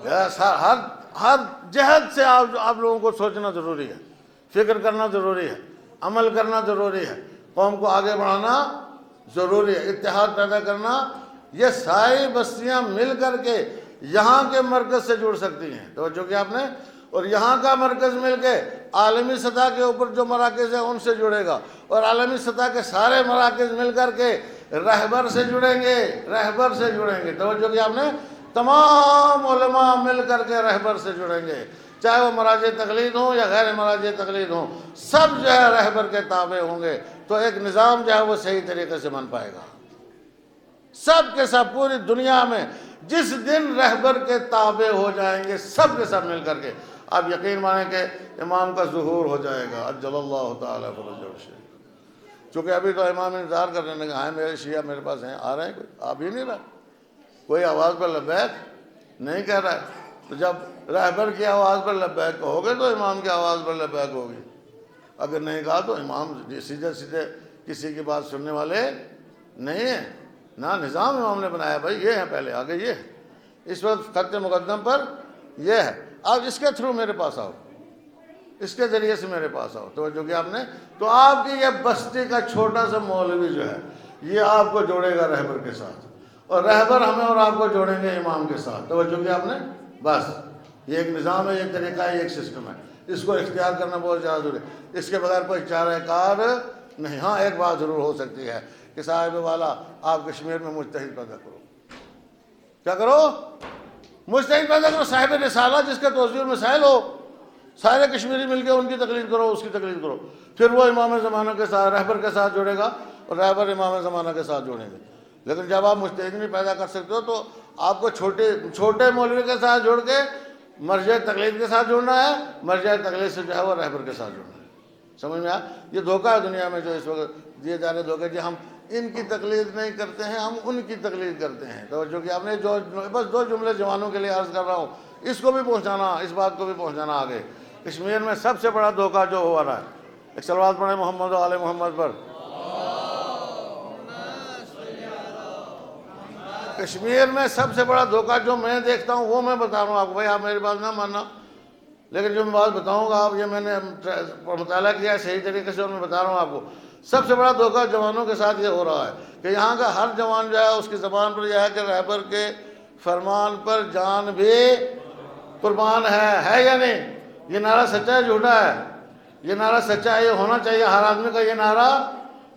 ہر جہت سے آپ لوگوں کو سوچنا ضروری ہے، فکر کرنا ضروری ہے، عمل کرنا ضروری ہے، قوم کو آگے بڑھانا ضروری ہے، اتحاد پیدا کرنا۔ یہ ساری بستیاں مل کر کے یہاں کے مرکز سے جڑ سکتی ہیں، توجہ کیا آپ نے، اور یہاں کا مرکز مل کے عالمی سطح کے اوپر جو مراکز ہیں ان سے جڑے گا، اور عالمی سطح کے سارے مراکز مل کر کے رہبر سے جڑیں گے، رہبر سے جڑیں گے، توجہ کیا آپ نے، تمام علماء مل کر کے رہبر سے جڑیں گے، چاہے وہ مراجع تقلید ہوں یا غیر مراجع تقلید ہوں، سب جو ہے رہبر کے تابع ہوں گے، تو ایک نظام جو ہے وہ صحیح طریقے سے بن پائے گا۔ سب کے سب پوری دنیا میں جس دن رہبر کے تابع ہو جائیں گے سب کے سب مل کر کے، آپ یقین مانیں کہ امام کا ظہور ہو جائے گا، عجل اللہ تعالیٰ فرجہ الشریف۔ چونکہ ابھی تو امام انتظار کر رہے ہیں کہ ہاں میرے شیعہ میرے پاس ہیں، آ رہے ہیں، کوئی آ بھی نہیں رہا، کوئی آواز پر لبیک نہیں کہہ رہا ہے۔ تو جب رہبر کی آواز پر لبیک کہو گے تو امام کی آواز پر لبیک ہوگی، اگر نہیں کہا تو امام سیدھے سیدھے کسی کی بات سننے والے نہیں ہیں، نہ نظام امام نے بنایا، بھائی یہ ہے پہلے، آگے یہ ہے، اس وقت خط مقدم پر یہ ہے، آپ اس کے تھرو میرے پاس آؤ، اس کے ذریعے سے میرے پاس آؤ، توجہ کیا آپ نے، تو آپ کی یہ بستی کا چھوٹا سا مولوی جو ہے یہ آپ کو جوڑے گا رہبر کے ساتھ، اور رہبر ہمیں اور آپ کو جوڑیں گے امام کے ساتھ، توجہ کیا آپ نے، بس یہ ایک نظام ہے، ایک طریقہ ہے، ایک سسٹم ہے، اس کو اختیار کرنا بہت زیادہ ضروری ہے، اس کے بغیر کوئی چارہ کار نہیں۔ ہاں ایک بات ضرور ہو سکتی ہے کہ صاحب والا آپ کشمیر میں مجتہد پیدا کرو، کیا کرو، مجتہد پیدا کرو، صاحب رسالہ جس کے توضیح المسائل ہو، سارے کشمیری مل کے ان کی تقلید کرو، اس کی تقلید کرو، پھر وہ امام زمانہ کے ساتھ رہبر کے ساتھ جڑے گا اور رہبر امام زمانہ کے ساتھ جوڑیں گے۔ لیکن جب آپ مجتہد نہیں پیدا کر سکتے ہو تو آپ کو چھوٹے مولوی کے ساتھ جوڑ کے مرجع تقلید کے ساتھ جڑنا ہے، مرجع تقلید سے جو ہے وہ رہبر کے ساتھ جڑنا ہے۔ سمجھ میں آیا؟ یہ دھوکہ ہے دنیا میں جو اس وقت دیے جا رہے دھوکے، جی ہم ان کی تقلید نہیں کرتے ہیں، ہم ان کی تقلید کرتے ہیں، توجہ کہ آپ نے جو بس دو جملے جوانوں کے لیے عرض کر رہا ہوں، اس کو بھی پہنچانا، اس بات کو بھی پہنچانا آگے۔ کشمیر میں سب سے بڑا دھوکہ جو ہوا رہا ہے، ایک صلوات پڑھیں محمد و آل محمد پر۔ کشمیر میں سب سے بڑا دھوکہ جو میں دیکھتا ہوں وہ میں بتا رہا ہوں آپ کو، بھائی آپ میری بات نہ ماننا، لیکن جو میں بات بتاؤں گا آپ، یہ میں نے مطالعہ کیا ہے صحیح طریقے سے اور میں بتا رہا ہوں آپ کو، سب سے بڑا دھوکہ جوانوں کے ساتھ یہ ہو رہا ہے کہ یہاں کا ہر جوان جو ہے اس کی زبان پر یہ ہے کہ رہبر کے فرمان پر جان بھی قربان ہے یا نہیں؟ یہ نعرہ سچا ہے جھوٹا ہے؟ یہ نعرہ سچا ہے، یہ ہونا چاہیے، ہر آدمی کا یہ نعرہ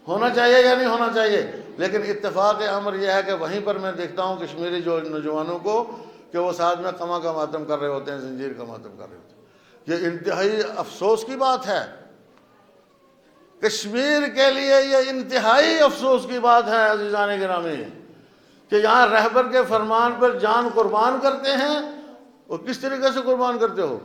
ہونا چاہیے یا نہیں ہونا چاہیے؟ لیکن اتفاق امر یہ ہے کہ وہیں پر میں دیکھتا ہوں کشمیری جو نوجوانوں کو کہ وہ ساتھ میں قمع کا ماتم کر رہے ہوتے ہیں، زنجیر کا ماتم کر رہے ہوتے ہیں۔ یہ انتہائی افسوس کی بات ہے، کشمیر کے لیے یہ انتہائی افسوس کی بات ہے عزیزان گرامی، کہ یہاں رہبر کے فرمان پر جان قربان کرتے ہیں۔ اور کس طریقے سے قربان کرتے ہو؟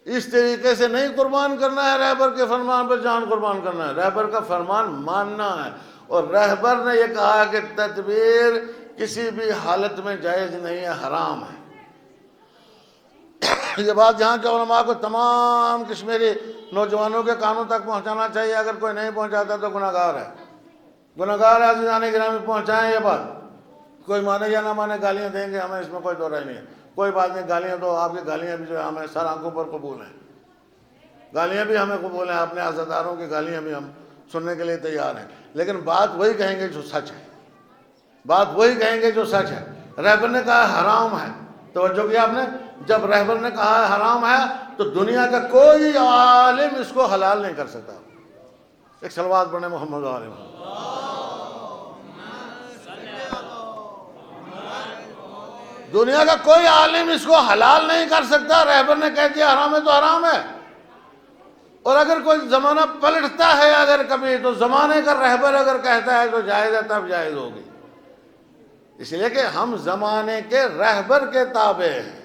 اس طریقے سے نہیں قربان کرنا ہے، رہبر کے فرمان پر جان قربان کرنا ہے، رہبر کا فرمان ماننا ہے۔ اور رہبر نے یہ کہا کہ تدبیر کسی بھی حالت میں جائز نہیں ہے، حرام ہے۔ یہ بات جہاں کے علماء کو تمام کشمیری نوجوانوں کے کانوں تک پہنچانا چاہیے، اگر کوئی نہیں پہنچاتا تو گناہگار ہے، گناہگار ہے عزیزان گرامی، پہنچائیں یہ بات، کوئی مانے یا نہ مانے، گالیاں دیں گے ہمیں، اس میں کوئی دو رائے نہیں ہے، کوئی بات نہیں، گالیاں تو آپ کی گالیاں بھی جو ہے ہمیں سر آنکھوں پر قبول ہیں، گالیاں بھی ہمیں قبول ہیں، اپنے عزاداروں کی گالیاں بھی ہم سننے کے لیے تیار ہیں، لیکن بات وہی کہیں گے جو سچ ہے، بات وہی کہیں گے جو سچ ہے۔ رہبر نے کہا حرام ہے، توجہ کیا آپ نے، جب رہبر نے کہا حرام ہے تو دنیا کا کوئی عالم اس کو حلال نہیں کر سکتا۔ ایک صلوات پڑھیں محمد و آل محمد۔ دنیا کا کوئی عالم اس کو حلال نہیں کر سکتا، رہبر نے کہہ دیا حرام ہے تو حرام ہے۔ اور اگر کوئی زمانہ پلٹتا ہے اگر کبھی، تو زمانے کا رہبر اگر کہتا ہے تو جائز ہے، تب جائز ہوگی، اس لیے کہ ہم زمانے کے رہبر کے تابع ہیں،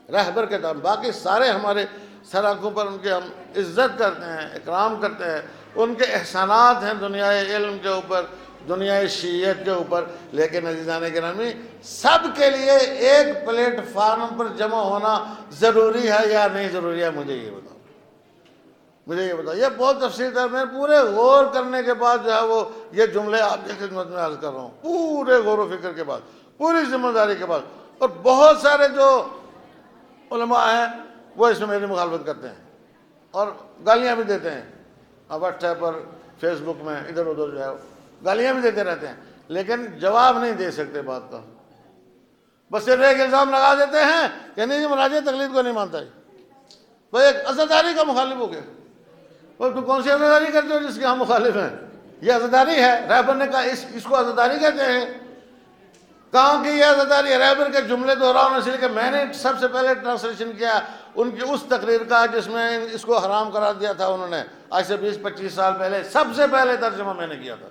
رہبر کے تابع، باقی سارے ہمارے سر آنکھوں پر ان کی ہم عزت کرتے ہیں، اکرام کرتے ہیں، ان کے احسانات ہیں دنیا علم کے اوپر، دنیا شیعیت کے اوپر، لیکن عزیزان گرامی سب کے لیے ایک پلیٹ فارم پر جمع ہونا ضروری ہے یا نہیں ضروری ہے؟ مجھے یہ بتاؤ، مجھے یہ بتاؤ، یہ بہت تفصیل ہے، میں پورے غور کرنے کے بعد جو ہے وہ یہ جملے آپ کی خدمت میں عرض کر رہا ہوں، پورے غور و فکر کے بعد، پوری ذمہ داری کے بعد، اور بہت سارے جو علماء ہیں وہ اس میں میری مخالفت کرتے ہیں اور گالیاں بھی دیتے ہیں، واٹس ایپ پر، فیس بک میں، ادھر ادھر جو ہے گالیاں بھی دیتے رہتے ہیں، لیکن جواب نہیں دے سکتے بات کا، بس صرف ایک الزام لگا دیتے ہیں کہ نہیں یہ مراجع تقلید کو نہیں مانتا ہے، وہ ایک عزاداری کا مخالف ہو گیا۔ اور تو کون سی عزاداری کرتے ہو جس کے ہم مخالف ہیں؟ یہ عزاداری ہے، رہبر نے کہا اس کو عزاداری کہتے ہیں۔ کہاں کی یہ عزاداری ہے؟ رہبر کے جملے دہراؤ، اس لیے کہ میں نے سب سے پہلے ٹرانسلیشن کیا ان کی اس تقریر کا جس میں اس کو حرام قرار دیا تھا انہوں نے، آج سے 20-25 سال پہلے سب سے پہلے ترجمہ میں نے کیا تھا،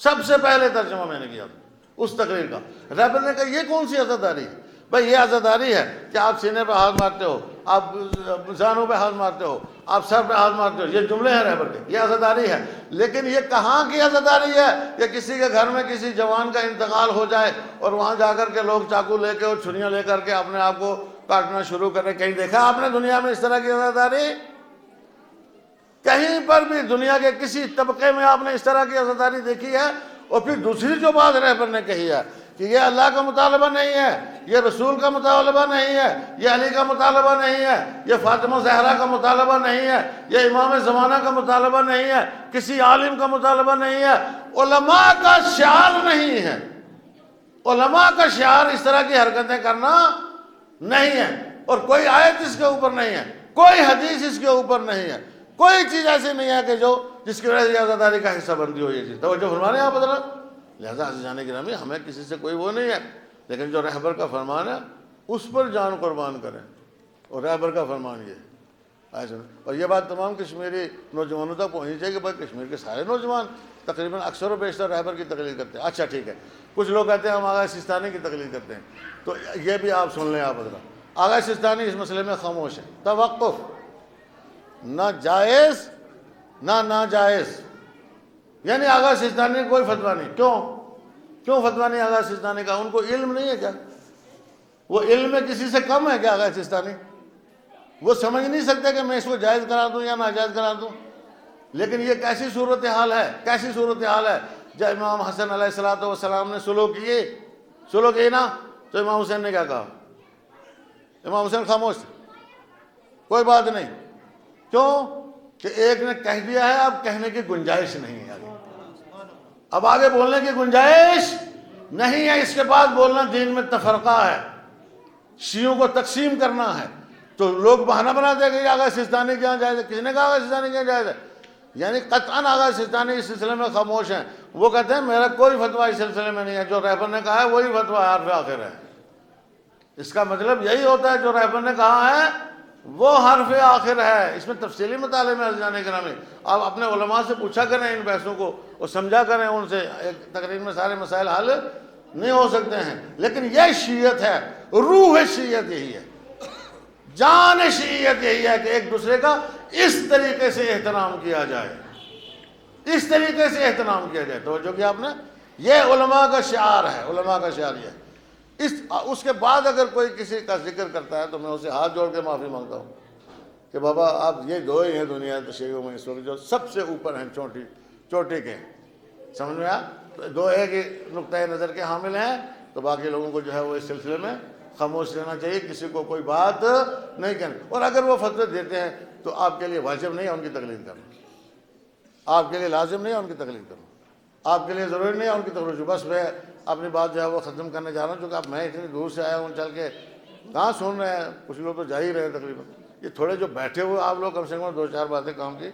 سب سے پہلے ترجمہ میں نے کیا تھا اس تقریر کا۔ رہبر نے کہا یہ کون سی عزاداری ہے؟ بھائی یہ عزاداری ہے کہ آپ سینے پہ ہاتھ مارتے ہو، آپ زانوں پہ ہاتھ مارتے ہو، آپ سر پہ ہاتھ مارتے ہو، یہ جملے ہیں رہبر کے، یہ عزاداری ہے۔ لیکن یہ کہاں کی عزاداری ہے کہ کسی کے گھر میں کسی جوان کا انتقال ہو جائے اور وہاں جا کر کے لوگ چاقو لے کے اور چھریاں لے کر کے اپنے آپ کو کاٹنا شروع کریں؟ کہیں دیکھا آپ نے دنیا میں اس طرح کی عزاداری؟ کہیں پر بھی دنیا کے کسی طبقے میں آپ نے اس طرح کی عزاداری دیکھی ہے؟ اور پھر دوسری جو بات رہبر نے کہی ہے کہ یہ اللہ کا مطالبہ نہیں ہے، یہ رسول کا مطالبہ نہیں ہے، یہ علی کا مطالبہ نہیں ہے، یہ فاطمہ زہرا کا مطالبہ نہیں ہے، یہ امام زمانہ کا مطالبہ نہیں ہے، کسی عالم کا مطالبہ نہیں ہے، علماء کا شعار نہیں ہے، علماء کا شعار اس طرح کی حرکتیں کرنا نہیں ہے، اور کوئی آیت اس کے اوپر نہیں ہے، کوئی حدیث اس کے اوپر نہیں ہے، کوئی چیز ایسی نہیں ہے کہ جس کی وجہ سے عزاداری کا حصہ بندی ہو۔ یہ چیز توجہ فرما رہے ہیں آپ حضرات؟ لہذا عزیزان گرامی ہمیں کسی سے کوئی وہ نہیں ہے، لیکن جو رہبر کا فرمان ہے اس پر جان قربان کریں، اور رہبر کا فرمان یہ ہے۔ اور یہ بات تمام کشمیری نوجوانوں تک پہنچنی چاہیے کہ بھائی کشمیر کے سارے نوجوان تقریباً اکثر و بیشتر رہبر کی تقلید کرتے ہیں۔ اچھا ٹھیک ہے، کچھ لوگ کہتے ہیں ہم آغا سستانی کی تقلید کرتے ہیں، تو یہ بھی آپ سن لیں آپ حضرات، آغا سستانی اس مسئلے میں خاموش ہے، توقف، نہ جائز نہ ناجائز، یعنی آغا سستانی کوئی فتویٰ نہیں۔ کیوں فتویٰ نہیں آغا سستانی کا؟ ان کو علم نہیں ہے کیا؟ وہ علم میں کسی سے کم ہے کیا آغا سستانی؟ وہ سمجھ نہیں سکتے کہ میں اس کو جائز قرار دوں یا ناجائز قرار دوں؟ لیکن یہ کیسی صورتحال ہے جب امام حسن علیہ السلام نے سلو کی نا، تو امام حسین نے کیا کہا؟ امام حسین خاموش تھے، کوئی بات نہیں۔ کیوں کہ ایک نے کہہ دیا ہے، اب کہنے کی گنجائش نہیں ہے، اب آگے بولنے کی گنجائش نہیں ہے، اس کے بعد بولنا دین میں تفرقہ ہے، شیعوں کو تقسیم کرنا ہے، تو لوگ بہانہ بناتے ہیں کہ آغا سستانی کیا جائز ہے؟ کس نے کہا آغا سستانی کیا جائز ہے؟ یعنی قطعاً آغا سستانی اس سلسلے میں خاموش ہیں۔ وہ کہتے ہیں میرا کوئی فتویٰ اس سلسلے میں نہیں ہے، جو رہبر نے کہا ہے وہی فتویٰ حرف آخر ہے۔ اس کا مطلب یہی ہوتا ہے جو رہبر نے کہا ہے وہ حرف آخر ہے۔ اس میں تفصیلی مطالعے میں عزیزان گرامی آپ اپنے علماء سے پوچھا کریں ان بحثوں کو اور سمجھا کریں ان سے، ایک تقریر میں سارے مسائل حل نہیں ہو سکتے ہیں، لیکن یہ شیعت ہے، روح شیعت یہی ہے، جان شیعت یہی ہے کہ ایک دوسرے کا اس طریقے سے احترام کیا جائے، اس طریقے سے احترام کیا جائے۔ توجہ کیا آپ نے؟ یہ علماء کا شعار ہے، علماء کا شعار یہ ہے۔ اس کے بعد اگر کوئی کسی کا ذکر کرتا ہے تو میں اسے ہاتھ جوڑ کے معافی مانگتا ہوں کہ بابا آپ یہ دو ہی ہیں دنیا شیعوں میں اس وقت جو سب سے اوپر ہیں، چوٹی کے، سمجھ میں دو ایک ہی نقطۂ نظر کے حامل ہیں، تو باقی لوگوں کو جو ہے وہ اس سلسلے میں خاموش رہنا چاہیے، کسی کو کوئی بات نہیں کرنی۔ اور اگر وہ فتوے دیتے ہیں تو آپ کے لیے واجب نہیں ہے ان کی تقلید کرنا، آپ کے لیے لازم نہیں ہے ان کی تقلید کرنا، آپ کے لیے ضروری نہیں ہے ان کی تقلید۔ بس میں اپنی بات جو ہے وہ ختم کرنے جا رہا ہوں، چونکہ اب میں اتنی دور سے آیا ہوں چل کے، کہاں سن رہے ہیں، کچھ لوگ تو جا ہی رہے ہیں تقریباً۔ یہ تھوڑے جو بیٹھے ہوئے آپ لوگ کم سے کم 2-4 باتیں کام کی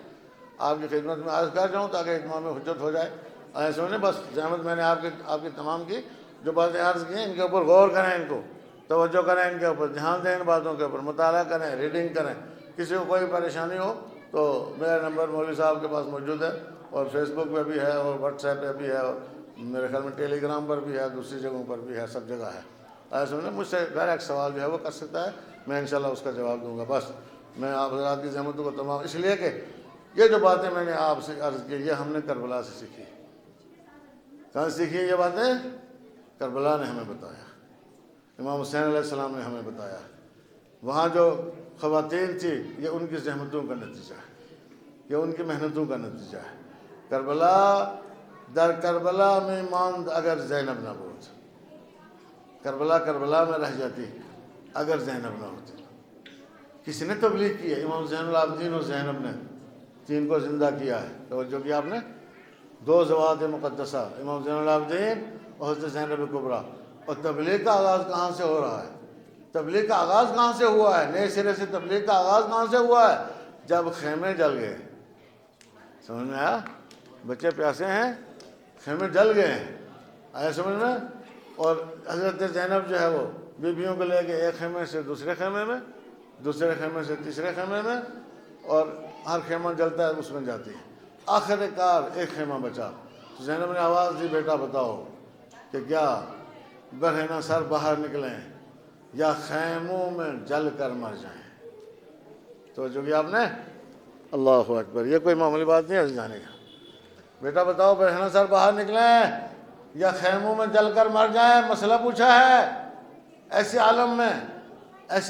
آپ کی خدمت میں عرض کر جاؤں تاکہ اتمام حجت ہو جائے۔ ایسے سمجھیں بس زحمت میں نے آپ کی تمام کی جو باتیں عرض کی ہیں، ان کے اوپر غور کریں، ان کو توجہ کریں، ان کے اوپر دھیان دیں، ان باتوں کے اوپر مطالعہ کریں، ریڈنگ کریں۔ کسی کو کوئی پریشانی ہو تو میرا نمبر مولوی صاحب کے پاس موجود ہے، اور فیس بک پہ بھی ہے، اور واٹس ایپ پہ بھی ہے، اور میرے خیال میں ٹیلی گرام پر بھی ہے، دوسری جگہوں پر بھی ہے، سب جگہ ہے۔ ایسے سمجھیں مجھ سے ڈائریکٹ سوال جو ہے وہ کر سکتا ہے، میں انشاءاللہ اس کا جواب دوں گا۔ بس میں آپ حضرات کی زحمتوں کو تمام، اس لیے کہ یہ جو باتیں میں نے آپ سے عرض کی یہ ہم نے کربلا سے سیکھی۔ کہاں سیکھی یہ باتیں؟ کربلا نے ہمیں بتایا، امام حسین علیہ السلام نے ہمیں بتایا۔ وہاں جو خواتین تھی یہ ان کی زحمتوں کا نتیجہ ہے، یہ ان کی محنتوں کا نتیجہ ہے۔ کربلا در کربلا میں ماند اگر زینب نہ بود، کربلا میں رہ جاتی اگر زینب نہ ہوتی۔ کس نے تبلیغ کی ہے؟ امام زین العابدین اور زینب نے تین کو زندہ کیا ہے۔ توجہ کیا آپ نے؟ دو ذوات مقدسہ، امام زین العابدین اور حضرت زینب کبریٰ۔ اور تبلیغ کا آغاز کہاں سے ہو رہا ہے؟ تبلیغ کا آغاز کہاں سے ہوا ہے؟ نئے سرے سے تبلیغ کا آغاز کہاں سے ہوا ہے؟ جب خیمے جل گئے۔ سمجھ میں آیا؟ بچے پیاسے ہیں، خیمے جل گئے ہیں، آیا سمجھ میں؟ اور حضرت زینب جو ہے وہ بیویوں کو لے کے ایک خیمے سے دوسرے خیمے میں، دوسرے خیمے سے تیسرے خیمے میں، اور ہر خیمہ جلتا ہے اس میں جاتی ہے۔ آخر کار ایک خیمہ بچا تو زینب نے آواز دی، بیٹا بتاؤ کہ کیا برہنہ سر باہر نکلیں یا خیموں میں جل کر مر جائیں؟ تو جو کہ آپ نے، اللہ اکبر، یہ کوئی معمولی بات نہیں ہے جانے کا۔ بیٹا بتاؤ برہنہ سر باہر نکلیں یا خیموں میں جل کر مر جائیں؟ مسئلہ پوچھا ہے۔ ایسے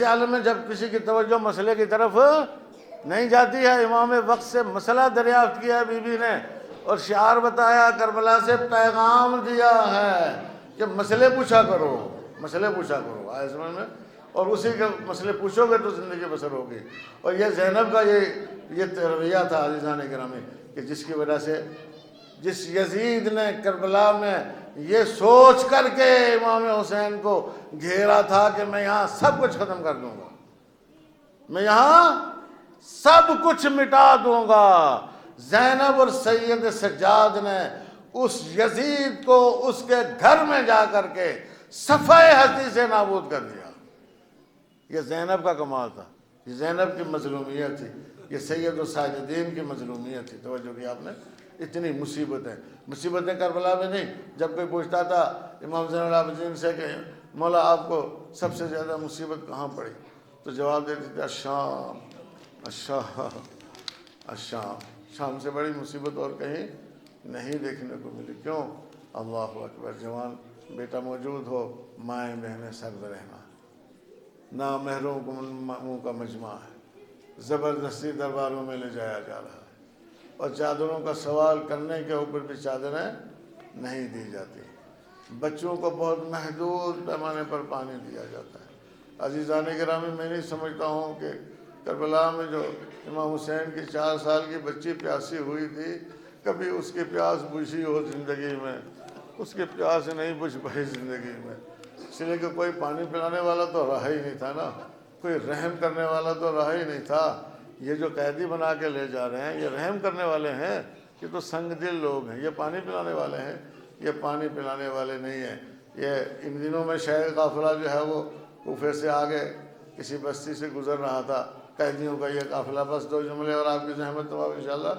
عالم میں جب کسی کی توجہ مسئلے کی طرف نہیں جاتی ہے، امام وقت سے مسئلہ دریافت کیا ہے بی بی نے اور شعار بتایا، کربلا سے پیغام دیا ہے کہ مسئلے پوچھا کرو، مسئلے پوچھا کرو، آئے سمجھ میں؟ اور اسی کے مسئلے پوچھو گے تو زندگی بسر ہوگی۔ اور یہ زینب کا یہ رویہ تھا عزیزان گرامی، کہ جس کی وجہ سے جس یزید نے کربلا میں یہ سوچ کر کے امام حسین کو گھیرا تھا کہ میں یہاں سب کچھ ختم کر دوں گا، میں یہاں سب کچھ مٹا دوں گا، زینب اور سید سجاد نے اس یزید کو اس کے گھر میں جا کر کے صفحہ ہستی سے نابود کر دیا۔ یہ زینب کا کمال تھا، یہ زینب کی مظلومیت تھی، یہ سید الساجدین کی مظلومیت تھی۔ توجہ کی آپ نے؟ اتنی مصیبتیں کربلا میں نہیں۔ جب کوئی پوچھتا تھا امام زین العابدین سے کہ مولا آپ کو سب سے زیادہ مصیبت کہاں پڑی، تو جواب دیتے تھے الشام، الشام، شام سے بڑی مصیبت اور کہیں نہیں دیکھنے کو ملی۔ کیوں؟ اللہ اکبر، جوان بیٹا موجود ہو، مائیں بہنیں سرد رہنا، نامحرموں کو منہ کا مجمع ہے، زبردستی درباروں میں لے جایا جا رہا ہے، اور چادروں کا سوال کرنے کے اوپر بھی چادریں نہیں دی جاتی، بچوں کو بہت محدود پیمانے پر پانی دیا جاتا ہے۔ عزیزان گرامی، میں نہیں سمجھتا ہوں کہ کربلا میں جو امام حسین کی 4 سال کی بچی پیاسی ہوئی تھی، کبھی اس کی پیاس بجھی ہو زندگی میں۔ اس کی پیاس نہیں بجھ پائی زندگی میں، اس لیے کہ کوئی پانی پلانے والا تو رہا ہی نہیں تھا نا، کوئی رحم کرنے والا تو رہا ہی نہیں تھا۔ یہ جو قیدی بنا کے لے جا رہے ہیں، یہ رحم کرنے والے ہیں، یہ تو سنگ دل لوگ ہیں، یہ پانی پلانے والے ہیں، یہ پانی پلانے والے نہیں ہیں۔ یہ ان دنوں میں شہر قافلہ جو ہے وہ کوفے سے آگے کسی بستی سے گزر رہا تھا، قیدیوں کا یہ قافلہ، بس 2 جملے اور آپ کی زحمت تو انشاءاللہ،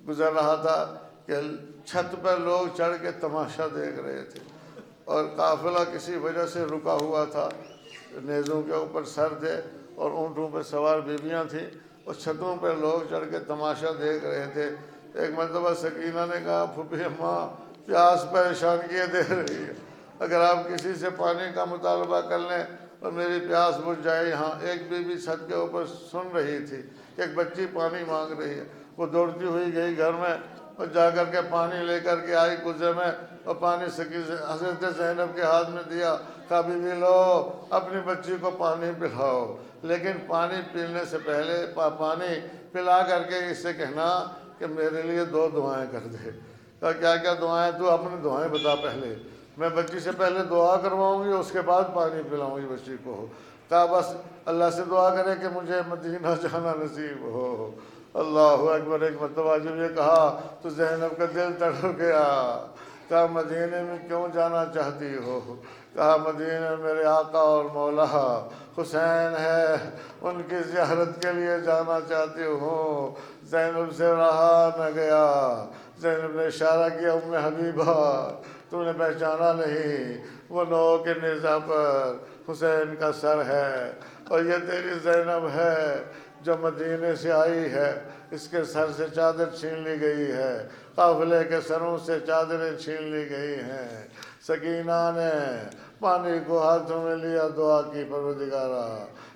گزر رہا تھا کہ چھت پر لوگ چڑھ کے تماشا دیکھ رہے تھے، اور قافلہ کسی وجہ سے رکا ہوا تھا، نیزوں کے اوپر سر تھے اور اونٹوں پہ سوار بیویاں تھیں، اور چھتوں پہ لوگ چڑھ کے تماشا دیکھ رہے تھے۔ ایک مرتبہ سکینہ نے کہا، پھوپھی اماں پیاس پریشان کیے دے رہی ہے، اگر آپ کسی سے پانی کا مطالبہ کر لیں اور میری پیاس بجھ جائے۔ یہاں ایک بیوی چھت کے اوپر سن رہی تھی، ایک بچی پانی مانگ رہی ہے، وہ دوڑتی ہوئی گئی گھر میں اور جا کر کے پانی لے کر کے آئی کوزے میں، اور پانی حضرت زینب کے ہاتھ میں دیا، کہا بیوی لو اپنی بچی کو پانی پلاؤ، لیکن پانی پینے سے پہلے پانی پلا کر کے اس سے کہنا کہ میرے لیے 2 دعائیں کر دے۔ کہا کیا کیا دعائیں؟ تو اپنی دعائیں بتا پہلے، میں بچی سے پہلے دعا کرواؤں گی، اس کے بعد پانی پلاؤں گی بچی کو۔ کہا بس اللہ سے دعا کرے کہ مجھے مدینہ جانا نصیب ہو۔ اللہ اکبر۔ ایک مرتبہ جب یہ کہا تو زینب کا دل تڑپ گیا۔ کہا مدینے میں کیوں جانا چاہتی ہو؟ کہا مدینے میں میرے آقا اور مولا حسین ہے، ان کی زیارت کے لیے جانا چاہتی ہوں۔ زینب سے رہا نہ گیا۔ زینب نے اشارہ کیا، ام حبیبہ تم نے پہچانا نہیں، وہ نو کے نیزہ پر حسین کا سر ہے، اور یہ تیری زینب ہے جو مدینے سے آئی ہے، اس کے سر سے چادر چھین لی گئی ہے، قافلے کے سروں سے چادریں چھین لی گئی ہیں۔ سکینہ نے پانی کو ہاتھوں میں لیا، دعا کی، پروردگارا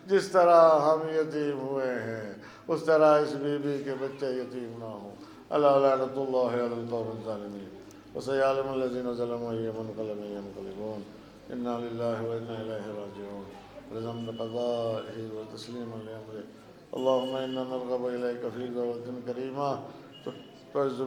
جس طرح ہم یتیم ہوئے ہیں اس طرح اس بی بی کے بچے یتیم نہ ہوں۔ اللہ لعنت اللہ علی القوم الظالمین وسيعلم الذين ظلموا أي منقلب ينقلبون انا للہ و انا الیہ راجعون رضا بقضائہ و تسلیما لامرہ اللہم انا نرغب الیک فی دعوۃ کریمہ تعز